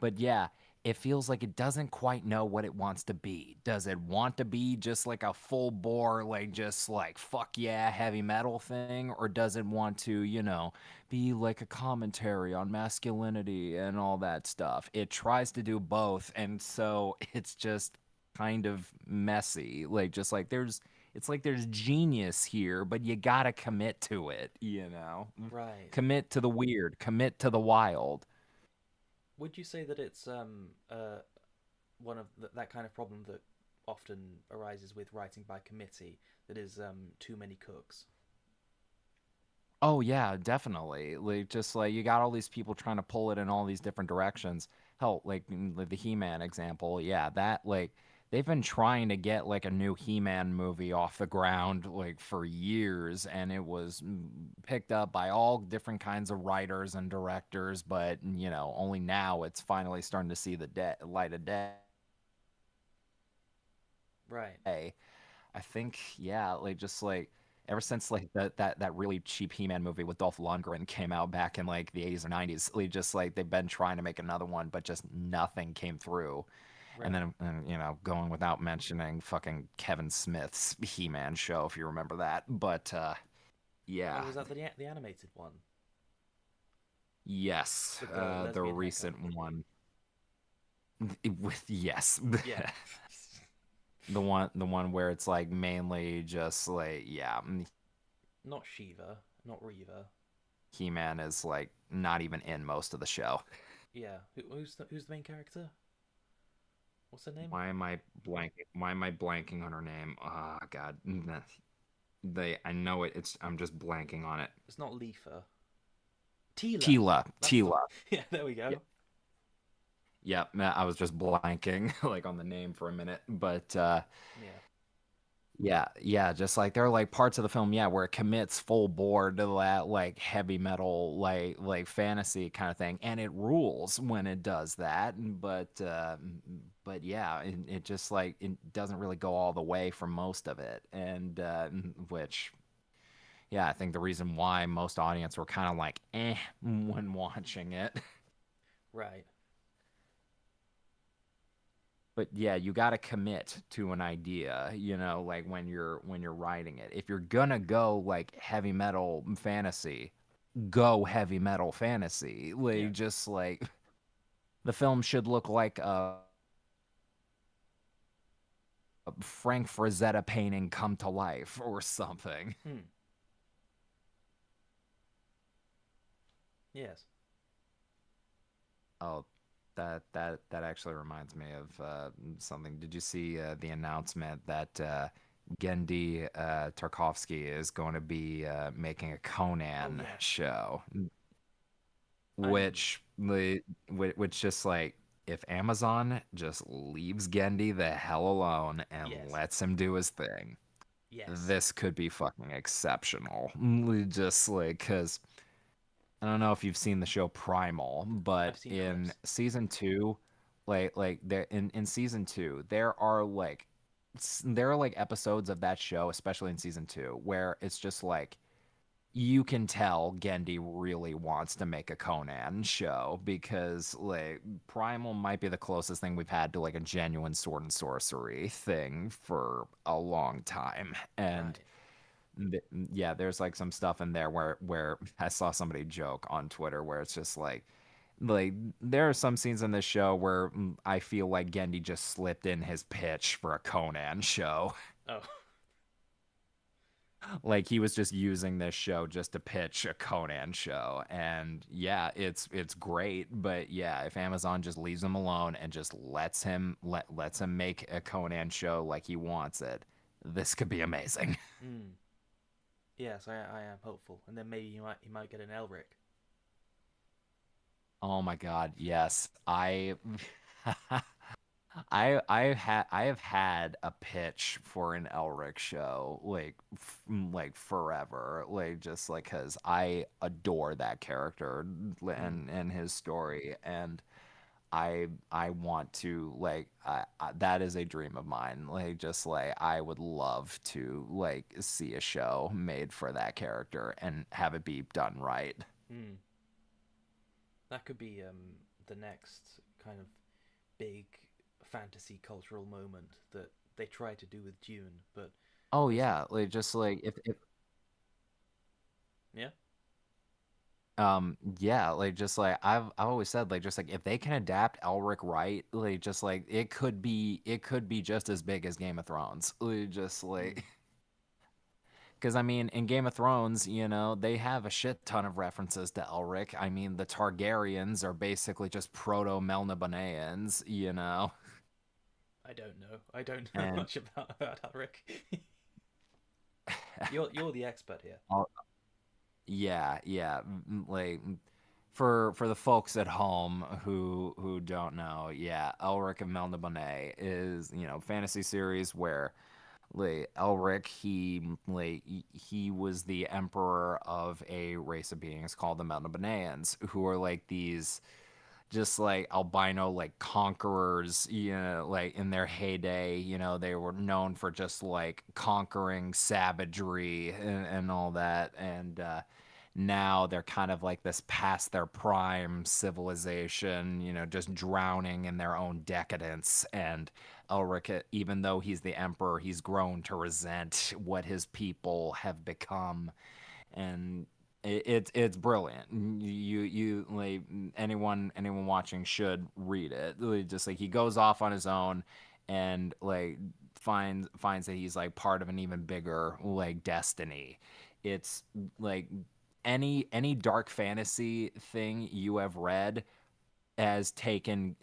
But yeah, it feels like it doesn't quite know what it wants to be. Does it want to be just like a full bore, like just like fuck yeah, heavy metal thing? Or does it want to, you know, be like a commentary on masculinity and all that stuff? It tries to do both. And so it's just kind of messy. Like, just like it's like there's genius here, but you gotta commit to it, you know? Right. Commit to the weird, commit to the wild. Would you say that it's one of that kind of problem that often arises with writing by committee, that is too many cooks? Oh yeah, definitely. Like just like you got all these people trying to pull it in all these different directions. Hell, like the He-Man example, yeah, that like they've been trying to get like a new He-Man movie off the ground like for years, and it was picked up by all different kinds of writers and directors, but you know, only now it's finally starting to see the light of day. Right. I think, yeah, like just like ever since like that really cheap He-Man movie with Dolph Lundgren came out back in like the 80s or 90s, like just like they've been trying to make another one, but just nothing came through. And Right. then, you know, going without mentioning fucking Kevin Smith's He-Man show, if you remember that. But Oh, yeah, was that the animated one yes, with the the lesbian haircut? recent one with yes, Yeah. the one where it's like mainly just like yeah, Not Shiva, not Reva. He-Man is like not even in most of the show. Yeah. Who's the main character? What's her name? Why am I blanking? Why am I blanking on her name? Oh God, they I know it. It's I'm just blanking on it. It's not Leafa. Tila. Tila, That's the. Tila. Yeah. There we Yeah, go. yeah. I was just blanking like on the name for a minute, but Yeah. yeah, yeah. Just like there are like parts of the film, yeah, where it commits full bore to that like heavy metal, like fantasy kind of thing, and it rules when it does that. But yeah, it just like it doesn't really go all the way for most of it, and which yeah, I think the reason why most audience were kind of like eh when watching it. Right. But yeah, you got to commit to an idea, you know, like when you're writing it. If you're gonna go like heavy metal fantasy, go heavy metal fantasy. Yeah. Like just like the film should look like a Frank Frazetta painting come to life or something. Hmm. Yes. Oh, that actually reminds me of something. Did you see the announcement that Gendy Tarkovsky is going to be making a Oh Conan yes. show, I'm. which just like if Amazon just leaves Gendy the hell alone and Yes. lets him do his thing, Yes. this could be fucking exceptional. Just like because I don't know if you've seen the show Primal, I've but seen in clips. season two, like there in season two, there are like there are like episodes of that show, especially in season two, where it's just like you can tell Gendy really wants to make a Conan show because like Primal might be the closest thing we've had to like a genuine sword and sorcery thing for a long time. And Right. yeah, there's like some stuff in there where I saw somebody joke on Twitter where it's just like like there are some scenes in this show where I feel like Gendy just slipped in his pitch for a Conan show. Oh, Like he was just using this show just to pitch a Conan show. And yeah, it's great, but yeah, if Amazon just leaves him alone and just lets him make a Conan show like he wants it, this could be amazing. mm. Yes, I am hopeful, and then maybe he might get an Elric. Oh my God, yes. I have had a pitch for an Elric show like forever, like just like because I adore that character Mm. and his story, and I want to that is a dream of mine. Like just like I would love to like see a show made for that character and have it be done right. Mm. That could be the next kind of big fantasy cultural moment that they tried to do with Dune, but Oh wasn't. yeah, like just like if Yeah. yeah, like just like I've always said, like just like if they can adapt Elric right, like just like it could be just as big as Game of Thrones. Like, just Mm. like because I mean in Game of Thrones, you know, they have a shit ton of references to Elric. I mean the Targaryens are basically just proto Melnibonéans, you know, I don't know. I don't know and much about Elric. You're the expert here. all, yeah, yeah, like for the folks at home who don't know, yeah, Elric of Melniboné is, you know, fantasy series where like Elric, he was the emperor of a race of beings called the Melnibonéans, who are like these just like albino like conquerors, you know, like in their heyday, you know, they were known for just like conquering savagery and all that. And now they're kind of like this past their prime civilization, you know, just drowning in their own decadence. And Elric, even though he's the emperor, he's grown to resent what his people have become, and it's brilliant. You like anyone watching should read it. Like, just like he goes off on his own and like finds that he's like part of an even bigger like destiny. It's like any dark fantasy thing you have read has taken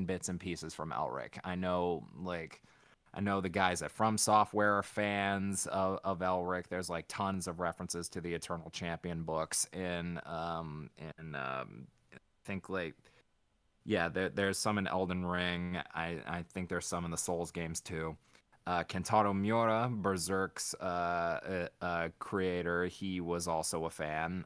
bits and pieces from Elric. I know the guys at From Software are fans of Elric. There's like tons of references to the Eternal Champion books I think like yeah, there's some in Elden Ring. I think there's some in the Souls games too. Kentaro Miura, Berserk's creator, he was also a fan.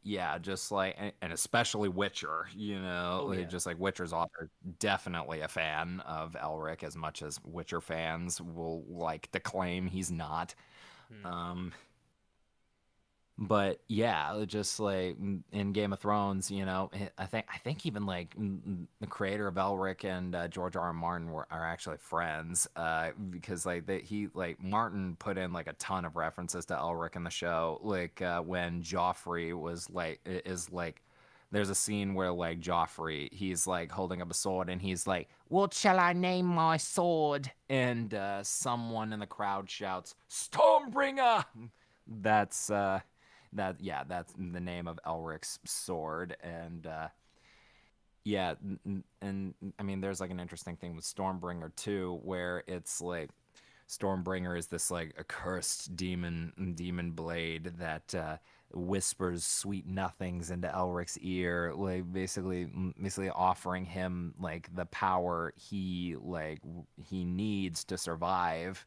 Yeah, just like and especially Witcher, you know, Oh like, yeah. just like Witcher's author, definitely a fan of Elric as much as Witcher fans will like to claim he's not. Hmm. Um, but yeah, just like in Game of Thrones, you know, I think even like the creator of Elric and George R. R. Martin are actually friends, because like he like Martin put in like a ton of references to Elric in the show, like when Joffrey was like is like. There's a scene where like Joffrey, he's like holding up a sword and he's like, "What shall I name my sword?" And someone in the crowd shouts, "Stormbringer!" That's that's the name of Elric's sword. And yeah, and I mean there's like an interesting thing with Stormbringer too, where it's like Stormbringer is this like accursed demon blade that whispers sweet nothings into Elric's ear, like basically offering him like the power he needs to survive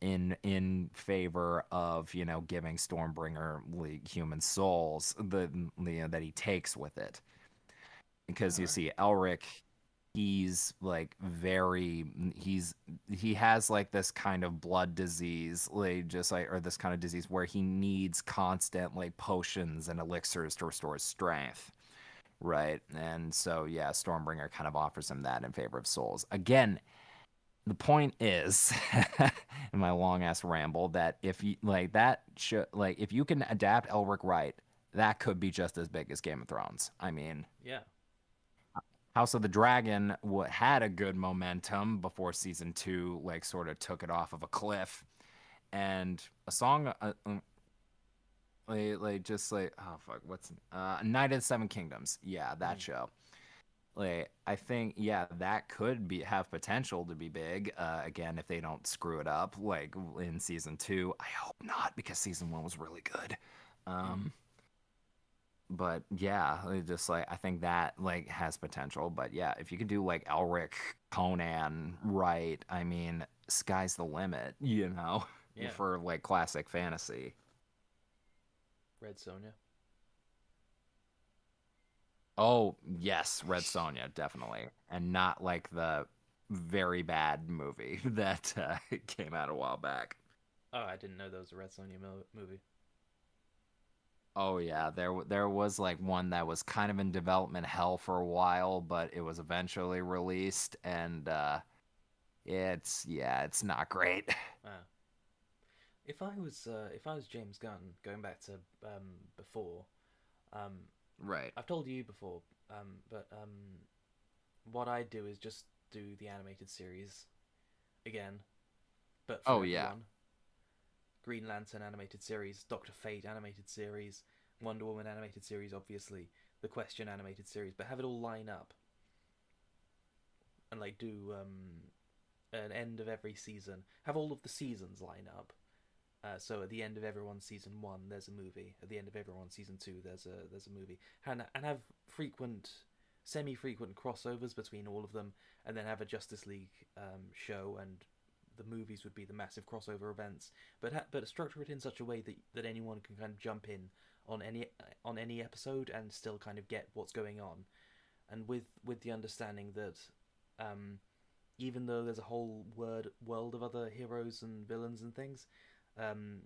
in favor of, you know, giving Stormbringer like human souls that he takes with it. Because All you right. see Elric, he's like he has like this kind of blood disease, like just like or this kind of disease where he needs constant like potions and elixirs to restore his strength. Right. And so yeah, Stormbringer kind of offers him that in favor of souls. Again, the point is in my long ass ramble that if you like that should like if you can adapt Elric right, that could be just as big as Game of Thrones. I mean, Yeah. House of the Dragon had a good momentum before season two, like sort of took it off of a cliff, and a song, like just like oh fuck, what's Knight of the Seven Kingdoms? Yeah, that Mm. show. Like I think yeah, that could be have potential to be big. Again, if they don't screw it up, like in season two. I hope not because season one was really good. Mm. Um, but yeah, just like I think that like has potential. But yeah, if you could do like Elric, Conan, right? I mean, sky's the limit, Yeah. for like classic fantasy. Red Sonja. Oh yes, Red Sonja, definitely, and not like the very bad movie that came out a while back. Oh, I didn't know there was a Red Sonja movie. Oh yeah, there was like one that was kind of in development hell for a while, but it was eventually released, and it's yeah, it's not great. Ah. If I was James Gunn, going back to before, um, Right. I've told you before, but what I do is just do the animated series again, but for Oh yeah. everyone. Green Lantern animated series, Doctor Fate animated series, Wonder Woman animated series, obviously, the Question animated series, but have it all line up and like do an end of every season. Have all of the seasons line up. So at the end of everyone's season one, there's a movie. At the end of everyone's season two, there's a movie, and have frequent, semi-frequent crossovers between all of them, and then have a Justice League show, and the movies would be the massive crossover events. But structure it in such a way that anyone can kind of jump in on any episode and still kind of get what's going on, and with the understanding that um, even though there's a whole world of other heroes and villains and things, um,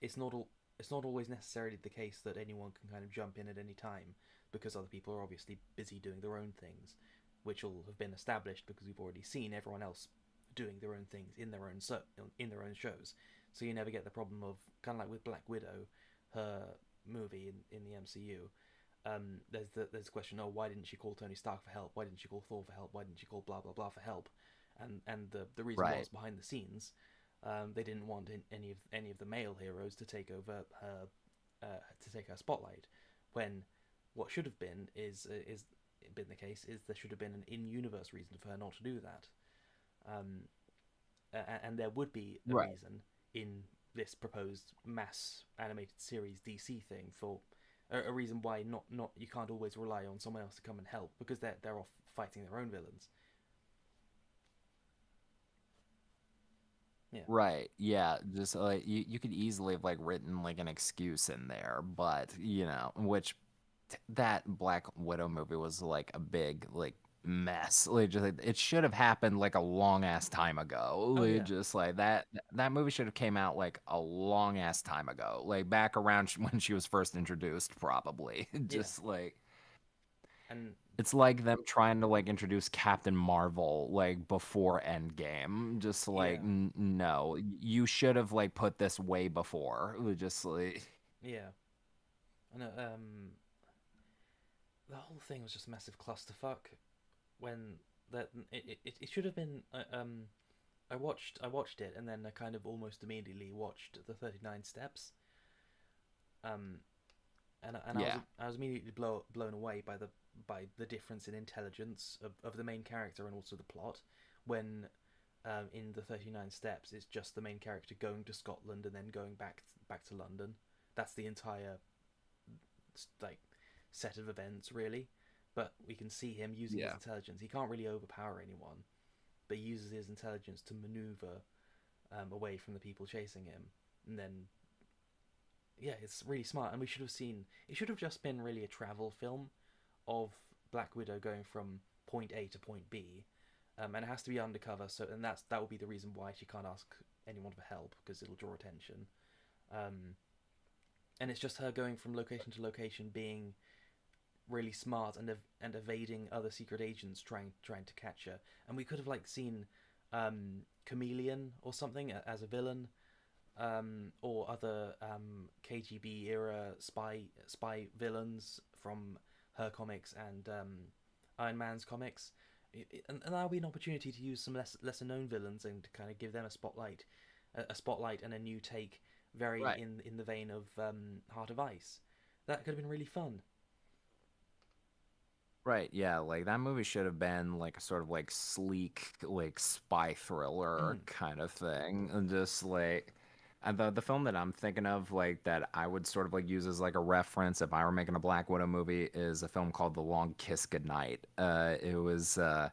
it's not all, it's not always necessarily the case that anyone can kind of jump in at any time because other people are obviously busy doing their own things, which will have been established because we've already seen everyone else doing their own things in their own shows. So you never get the problem of kind of like with Black Widow, her movie in the MCU. There's the question, oh, why didn't she call Tony Stark for help? Why didn't she call Thor for help? Why didn't she call blah blah blah for help? And the reason Right. was behind the scenes, they didn't want any of the male heroes to take over her to take her spotlight. When what should have been is been the case is there should have been an in-universe reason for her not to do that, um, and there would be a Right. reason in this proposed mass animated series DC thing for a reason why not you can't always rely on someone else to come and help because they're off fighting their own villains. Yeah, Right. Yeah. Just like you could easily have like written like an excuse in there, but which that Black Widow movie was like a big like mess. Like just like, it should have happened like a long ass time ago. oh Like, yeah, just like that movie should have came out like a long ass time ago. Like back around when she was first introduced, probably. yeah, Just like and it's like them trying to like introduce Captain Marvel like before Endgame. Just like yeah, no, you should have like put this way before. Just like yeah. I know. The whole thing was just a massive clusterfuck. When that it should have been. I watched it and then I kind of almost immediately watched the 39 Steps. Um, and yeah, I was immediately blown away by the difference in intelligence of the main character and also the plot. When in the 39 Steps, it's just the main character going to Scotland and then going back to London. That's the entire like set of events really. But we can see him using his yeah. intelligence. He can't really overpower anyone, but he uses his intelligence to maneuver away from the people chasing him. And then, yeah, it's really smart. And we should have seen. It should have just been really a travel film of Black Widow going from point A to point B, and it has to be undercover. So, and that will be the reason why she can't ask anyone for help because it'll draw attention. Um, and it's just her going from location to location, being really smart and evading other secret agents trying to catch her. And we could have like seen Chameleon or something as a villain, or other KGB era spy villains from her comics and Iron Man's comics. And that'll be an opportunity to use some lesser known villains and to kind of give them a spotlight and a new take, very Right. in the vein of Heart of Ice. That could have been really fun. Right, yeah, like that movie should have been like a sort of like sleek, like spy thriller Mm, kind of thing. And just like and the film that I'm thinking of, like that I would sort of like use as like a reference if I were making a Black Widow movie is a film called The Long Kiss Goodnight. It was the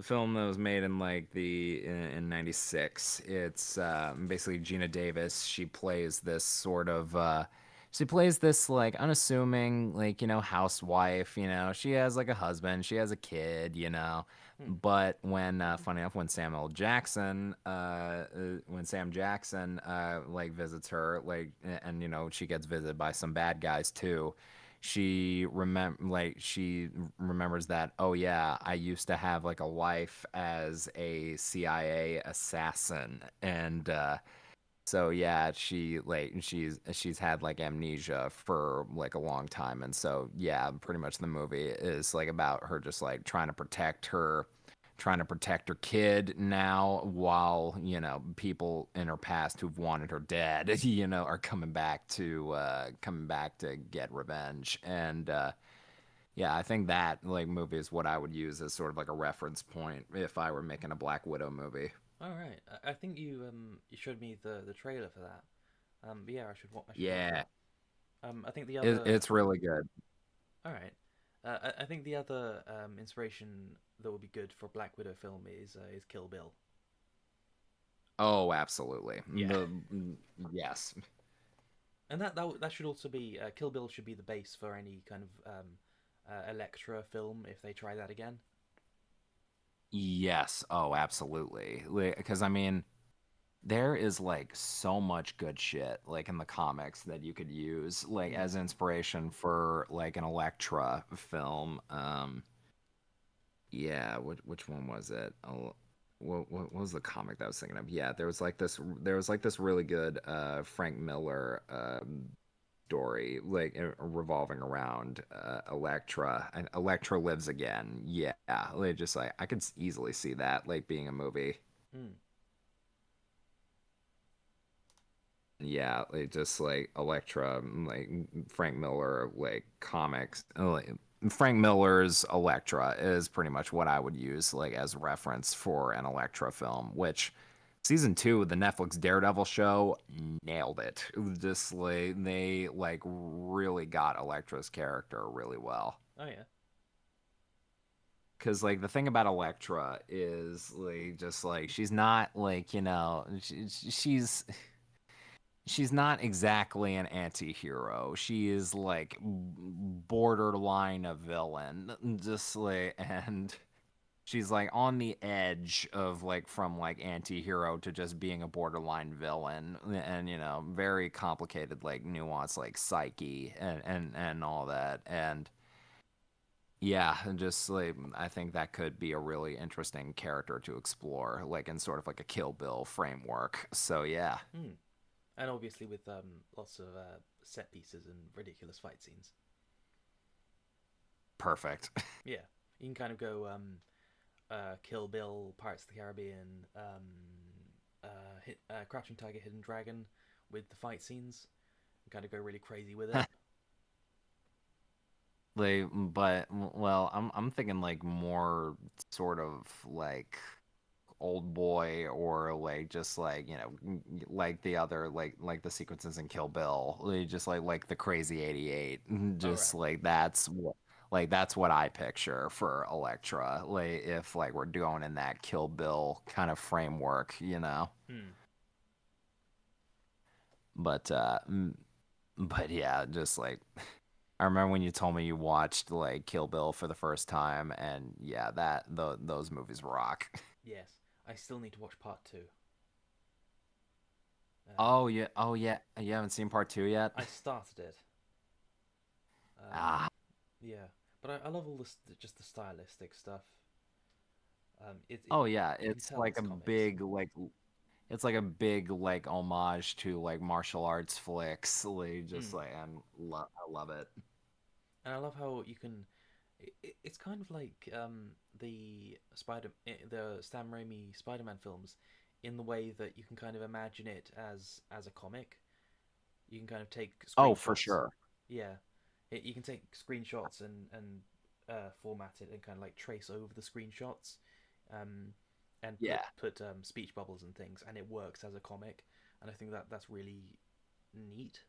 film that was made in like in '96. It's basically Gina Davis. She plays this like unassuming like housewife. She has like a husband. She has a kid. mm, But when funny enough, when Sam Jackson like visits her, like and she gets visited by some bad guys too. She remembers that, oh yeah, I used to have like a life as a CIA assassin. And so yeah, she's had like amnesia for like a long time. And so yeah, pretty much the movie is like about her just like trying to protect her kid now, while people in her past who've wanted her dead are coming back to get revenge. And yeah, I think that like movie is what I would use as sort of like a reference point if I were making a Black Widow movie. all right. I think you showed me the trailer for that. But yeah, I should watch Yeah, that. I think the other it's really good. all right. I think the other inspiration that would be good for a Black Widow film is Kill Bill. Oh, absolutely. Yeah, Yes. and that should also be Kill Bill should be the base for any kind of Electra film if they try that again. Yes. Oh, absolutely. Because I mean, there is like so much good shit like in the comics that you could use like Mm. as inspiration for like an Elektra film. Yeah, which one was it? Oh, what was the comic that I was thinking of? Yeah, there was like this really good Frank Miller story like revolving around Elektra, and Elektra lives again. Yeah, like just like I could easily see that like being a movie. Mm. Yeah, like just like Elektra, like Frank Miller, like comics. Frank Miller's Elektra is pretty much what I would use like as reference for an Elektra film, which season two of the Netflix Daredevil show nailed it. It was just like they like really got Elektra's character really well. Oh yeah. Because like the thing about Elektra is like just like she's not like she's not exactly an anti-hero. She is like borderline a villain. Just like and she's like on the edge of like from like anti-hero to just being a borderline villain. And very complicated like nuance like psyche and all that. And yeah, and just like I think that could be a really interesting character to explore like in sort of like a Kill Bill framework. So yeah, Mm. And obviously with lots of set pieces and ridiculous fight scenes. perfect. Yeah, you can kind of go Kill Bill, Pirates of the Caribbean, Crouching Tiger, Hidden Dragon with the fight scenes, and kind of go really crazy with it. Like, but well, I'm thinking like more sort of like old boy, or like just like like the other like the sequences in Kill Bill, just like the Crazy 88. All Just right. like that's what I picture for Elektra. Like if like we're going in that Kill Bill kind of framework. Hmm. But but yeah, just like I remember when you told me you watched like Kill Bill for the first time, and yeah, those movies rock. Yes, I still need to watch part two. Oh yeah, oh yeah, you haven't seen part two yet? I started it. Um, Ah, yeah, but I love all this, just the stylistic stuff. oh yeah, You can it's tell like it's a comics. big like it's like a big like homage to like martial arts flicks. Like just Mm. like I love it. And I love how you can. It's kind of like the Sam Raimi Spider-Man films, in the way that you can kind of imagine it as a comic. You can kind of take Oh, for screenshots. sure. Yeah, you can take screenshots and format it and kind of like trace over the screenshots, um, and Yeah. put speech bubbles and things, and it works as a comic. And I think that that's really neat.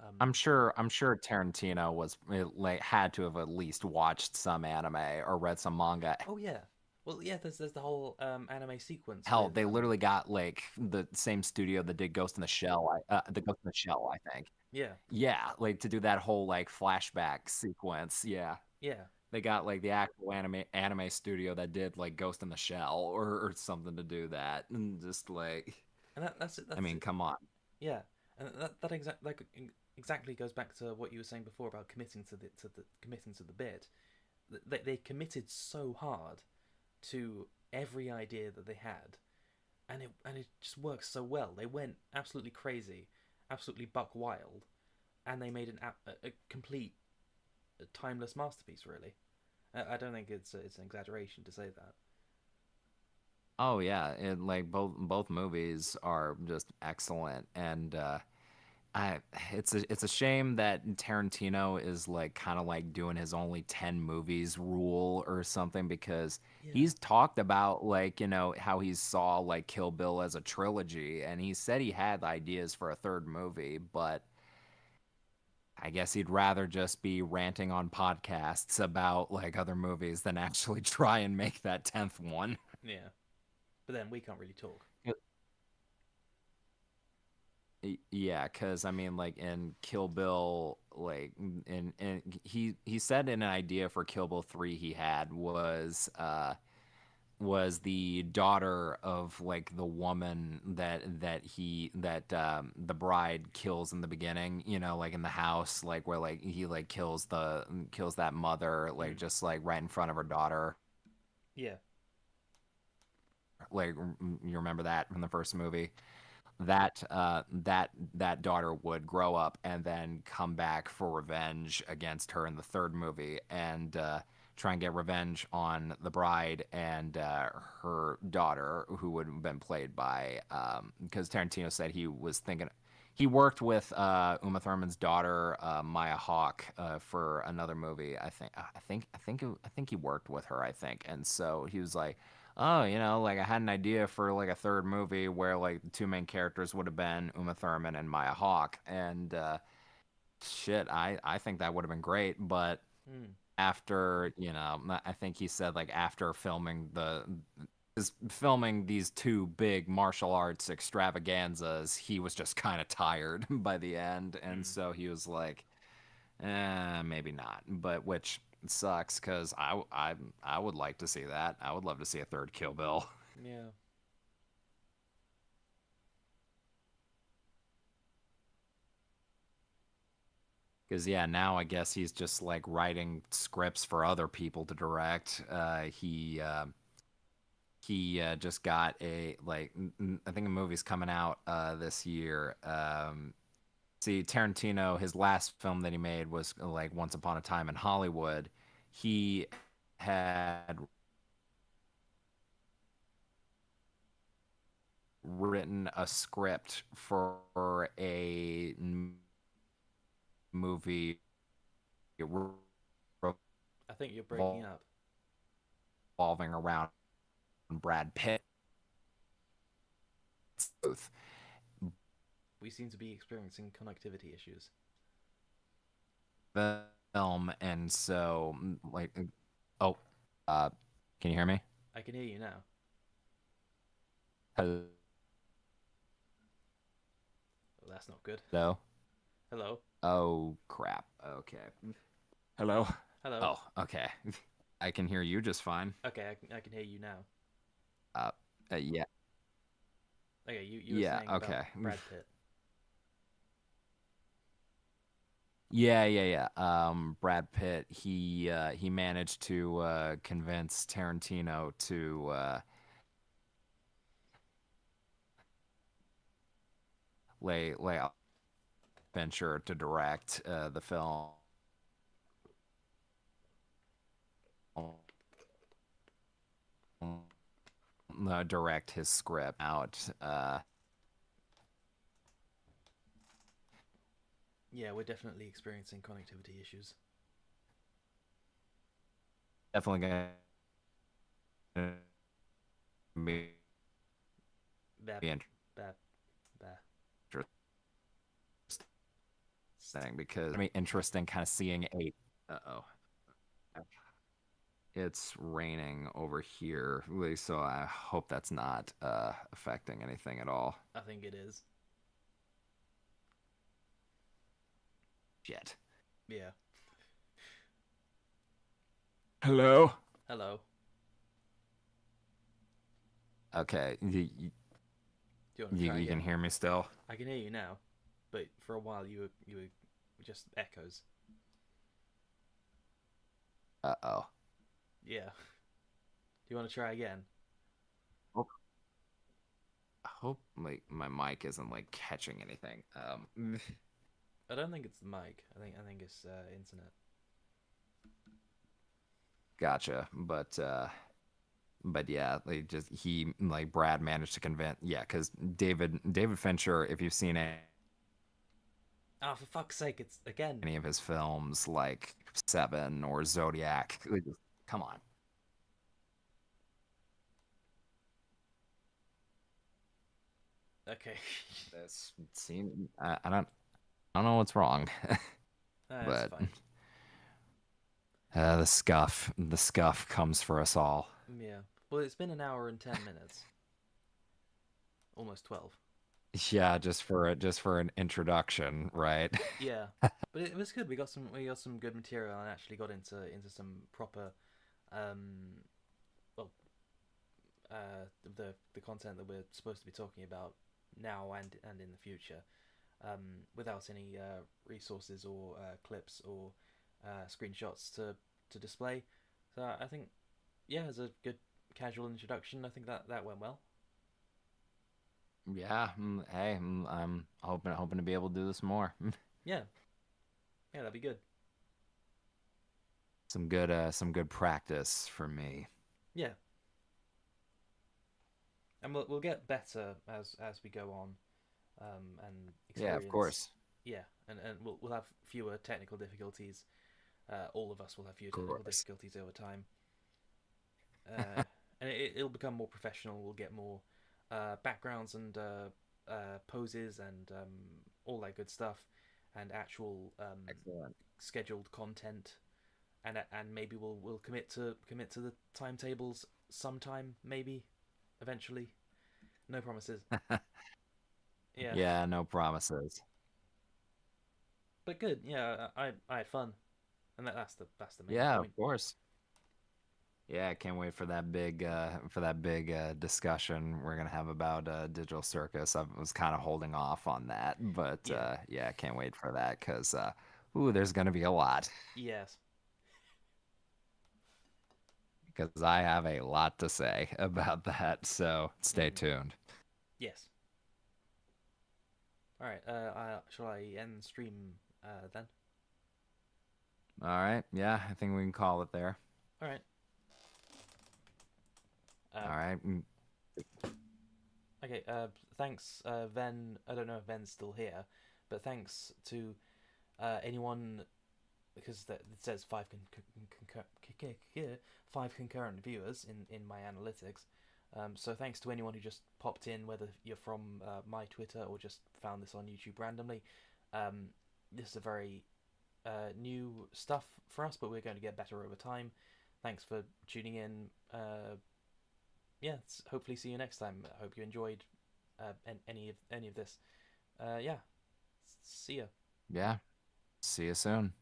Um, I'm sure Tarantino was like had to have at least watched some anime or read some manga. oh yeah, well yeah. There's the whole anime sequence Hell, with they literally got like the same studio that did Ghost in the Shell, the Ghost in the Shell, I think. yeah, Yeah, like to do that whole like flashback sequence. Yeah. yeah, They got like the actual anime studio that did like Ghost in the Shell or something to do that. And just like and that's it. I That's mean, it. come on. Yeah, and exactly goes back to what you were saying before about committing to the bit. They committed so hard to every idea that they had, and it just works so well. They went absolutely crazy, absolutely buck wild, and they made a complete timeless masterpiece. Really, I don't think it's an exaggeration to say that. Oh yeah, like both movies are just excellent and I it's a shame that Tarantino is like kind of like doing his only 10 movies rule or something because Yeah, he's talked about like, you know, how he saw like Kill Bill as a trilogy and he said he had ideas for a third movie, but I guess he'd rather just be ranting on podcasts about like other movies than actually try and make that 10th one. yeah, but then we can't really talk. Yeah, because I mean, like in Kill Bill, like in he said an idea for Kill Bill 3 he had was the daughter of like the woman that the bride kills in the beginning, you know, like in the house, like where like he like kills that mother like Mm. just like right in front of her daughter. Yeah, Like you remember that from the first movie? That daughter would grow up and then come back for revenge against her in the third movie and try and get revenge on the bride and her daughter who would have been played by because Tarantino said he was thinking he worked with Uma Thurman's daughter Maya Hawke for another movie. I think he worked with her. I think, and so he was like, oh, you know, like I had an idea for like a third movie where like the two main characters would have been Uma Thurman and Maya Hawke, and shit, I think that would have been great. But mm. after, you know, I think he said like after filming is filming these two big martial arts extravaganzas, he was just kind of tired by the end, and Mm. so he was like, maybe not. But which sucks because I would like to see that. I would love to see a third Kill Bill. Yeah, Because yeah, now I guess he's just like writing scripts for other people to direct. He just got a like I think a movie's coming out this year. See, Tarantino, his last film that he made was like Once Upon a Time in Hollywood. He had written a script for a movie I think you're breaking up. revolving around Brad Pitt. We seem to be experiencing connectivity issues. Film, and so like, oh, uh, can you hear me? I can hear you now. Oh, that's not good. Hello. Hello, Oh crap. Okay. Hello. hello. Oh, okay. I can hear you just fine. Okay, I can hear you now. Uh, yeah, Okay, you were yeah, saying about okay. Brad Pitt. Yeah. Brad Pitt, he managed to convince Tarantino lay out Fincher to direct the film, direct his script out. Yeah, we're definitely experiencing connectivity issues. Definitely gonna be Bap, interesting bap, bap. because I mean interesting kind of seeing a. Uh-oh. It's raining over here, so I hope that's not affecting anything at all. I think it is. Shit. Yeah. Hello. Hello. Okay, Do you want to try you can again? hear me still. I can hear you now, but for a while you were just echoes. Uh-oh. Yeah. Do you want to try again? I hope like my mic isn't like catching anything. I don't think it's the mic. I think it's internet. Gotcha. But yeah, like just he like Brad managed to convince yeah, because David Fincher, if you've seen Oh, for fuck's sake! It's again. any of his films like Seven or Zodiac, like, come on. Okay. This scene, I don't know what's wrong, That's but fine. the scuff comes for us all. Yeah. Well, it's been an hour and 10 minutes, almost 12. Yeah, just for an introduction, right? Yeah, but it was good. We got some good material and actually got into some proper um well the content that we're supposed to be talking about now and in the future, without any resources or clips or screenshots to display. So I think, yeah, as a good casual introduction, I think that went well. Yeah, hey, I'm hoping to be able to do this more. Yeah, yeah, that'd be good. Some good practice for me. Yeah, and we'll get better as we go on, and Yeah, of experience. course. Yeah, and we'll have fewer technical difficulties. All of us will have fewer Of technical course. difficulties over time, and it'll become more professional. We'll get more backgrounds and poses and all that good stuff, and actual Excellent. scheduled content. And maybe we'll commit to the timetables sometime, maybe eventually. No promises. Yeah, Yeah, no promises. but good. Yeah, I had fun, and that's the main Yeah, of point. course. Yeah, I can't wait for that big discussion we're gonna have about Digital Circus. I was kind of holding off on that, but Yeah. yeah, I can't wait for that because ooh, there's gonna be a lot Yes. because I have a lot to say about that. So stay Hmm. tuned. Yes. All right. Shall I end the stream then? All right, yeah, I think we can call it there. All right. All Uh, right, okay. Thanks, Ven. I don't know if Ven's still here, but thanks to anyone, because it says five concurrent viewers in my analytics. So thanks to anyone who just popped in, whether you're from my Twitter or just found this on YouTube randomly. Um, this is a very new stuff for us, but we're going to get better over time. Thanks for tuning in. Yeah, hopefully see you next time. I hope you enjoyed any of this. Yeah, see ya. yeah, see you soon.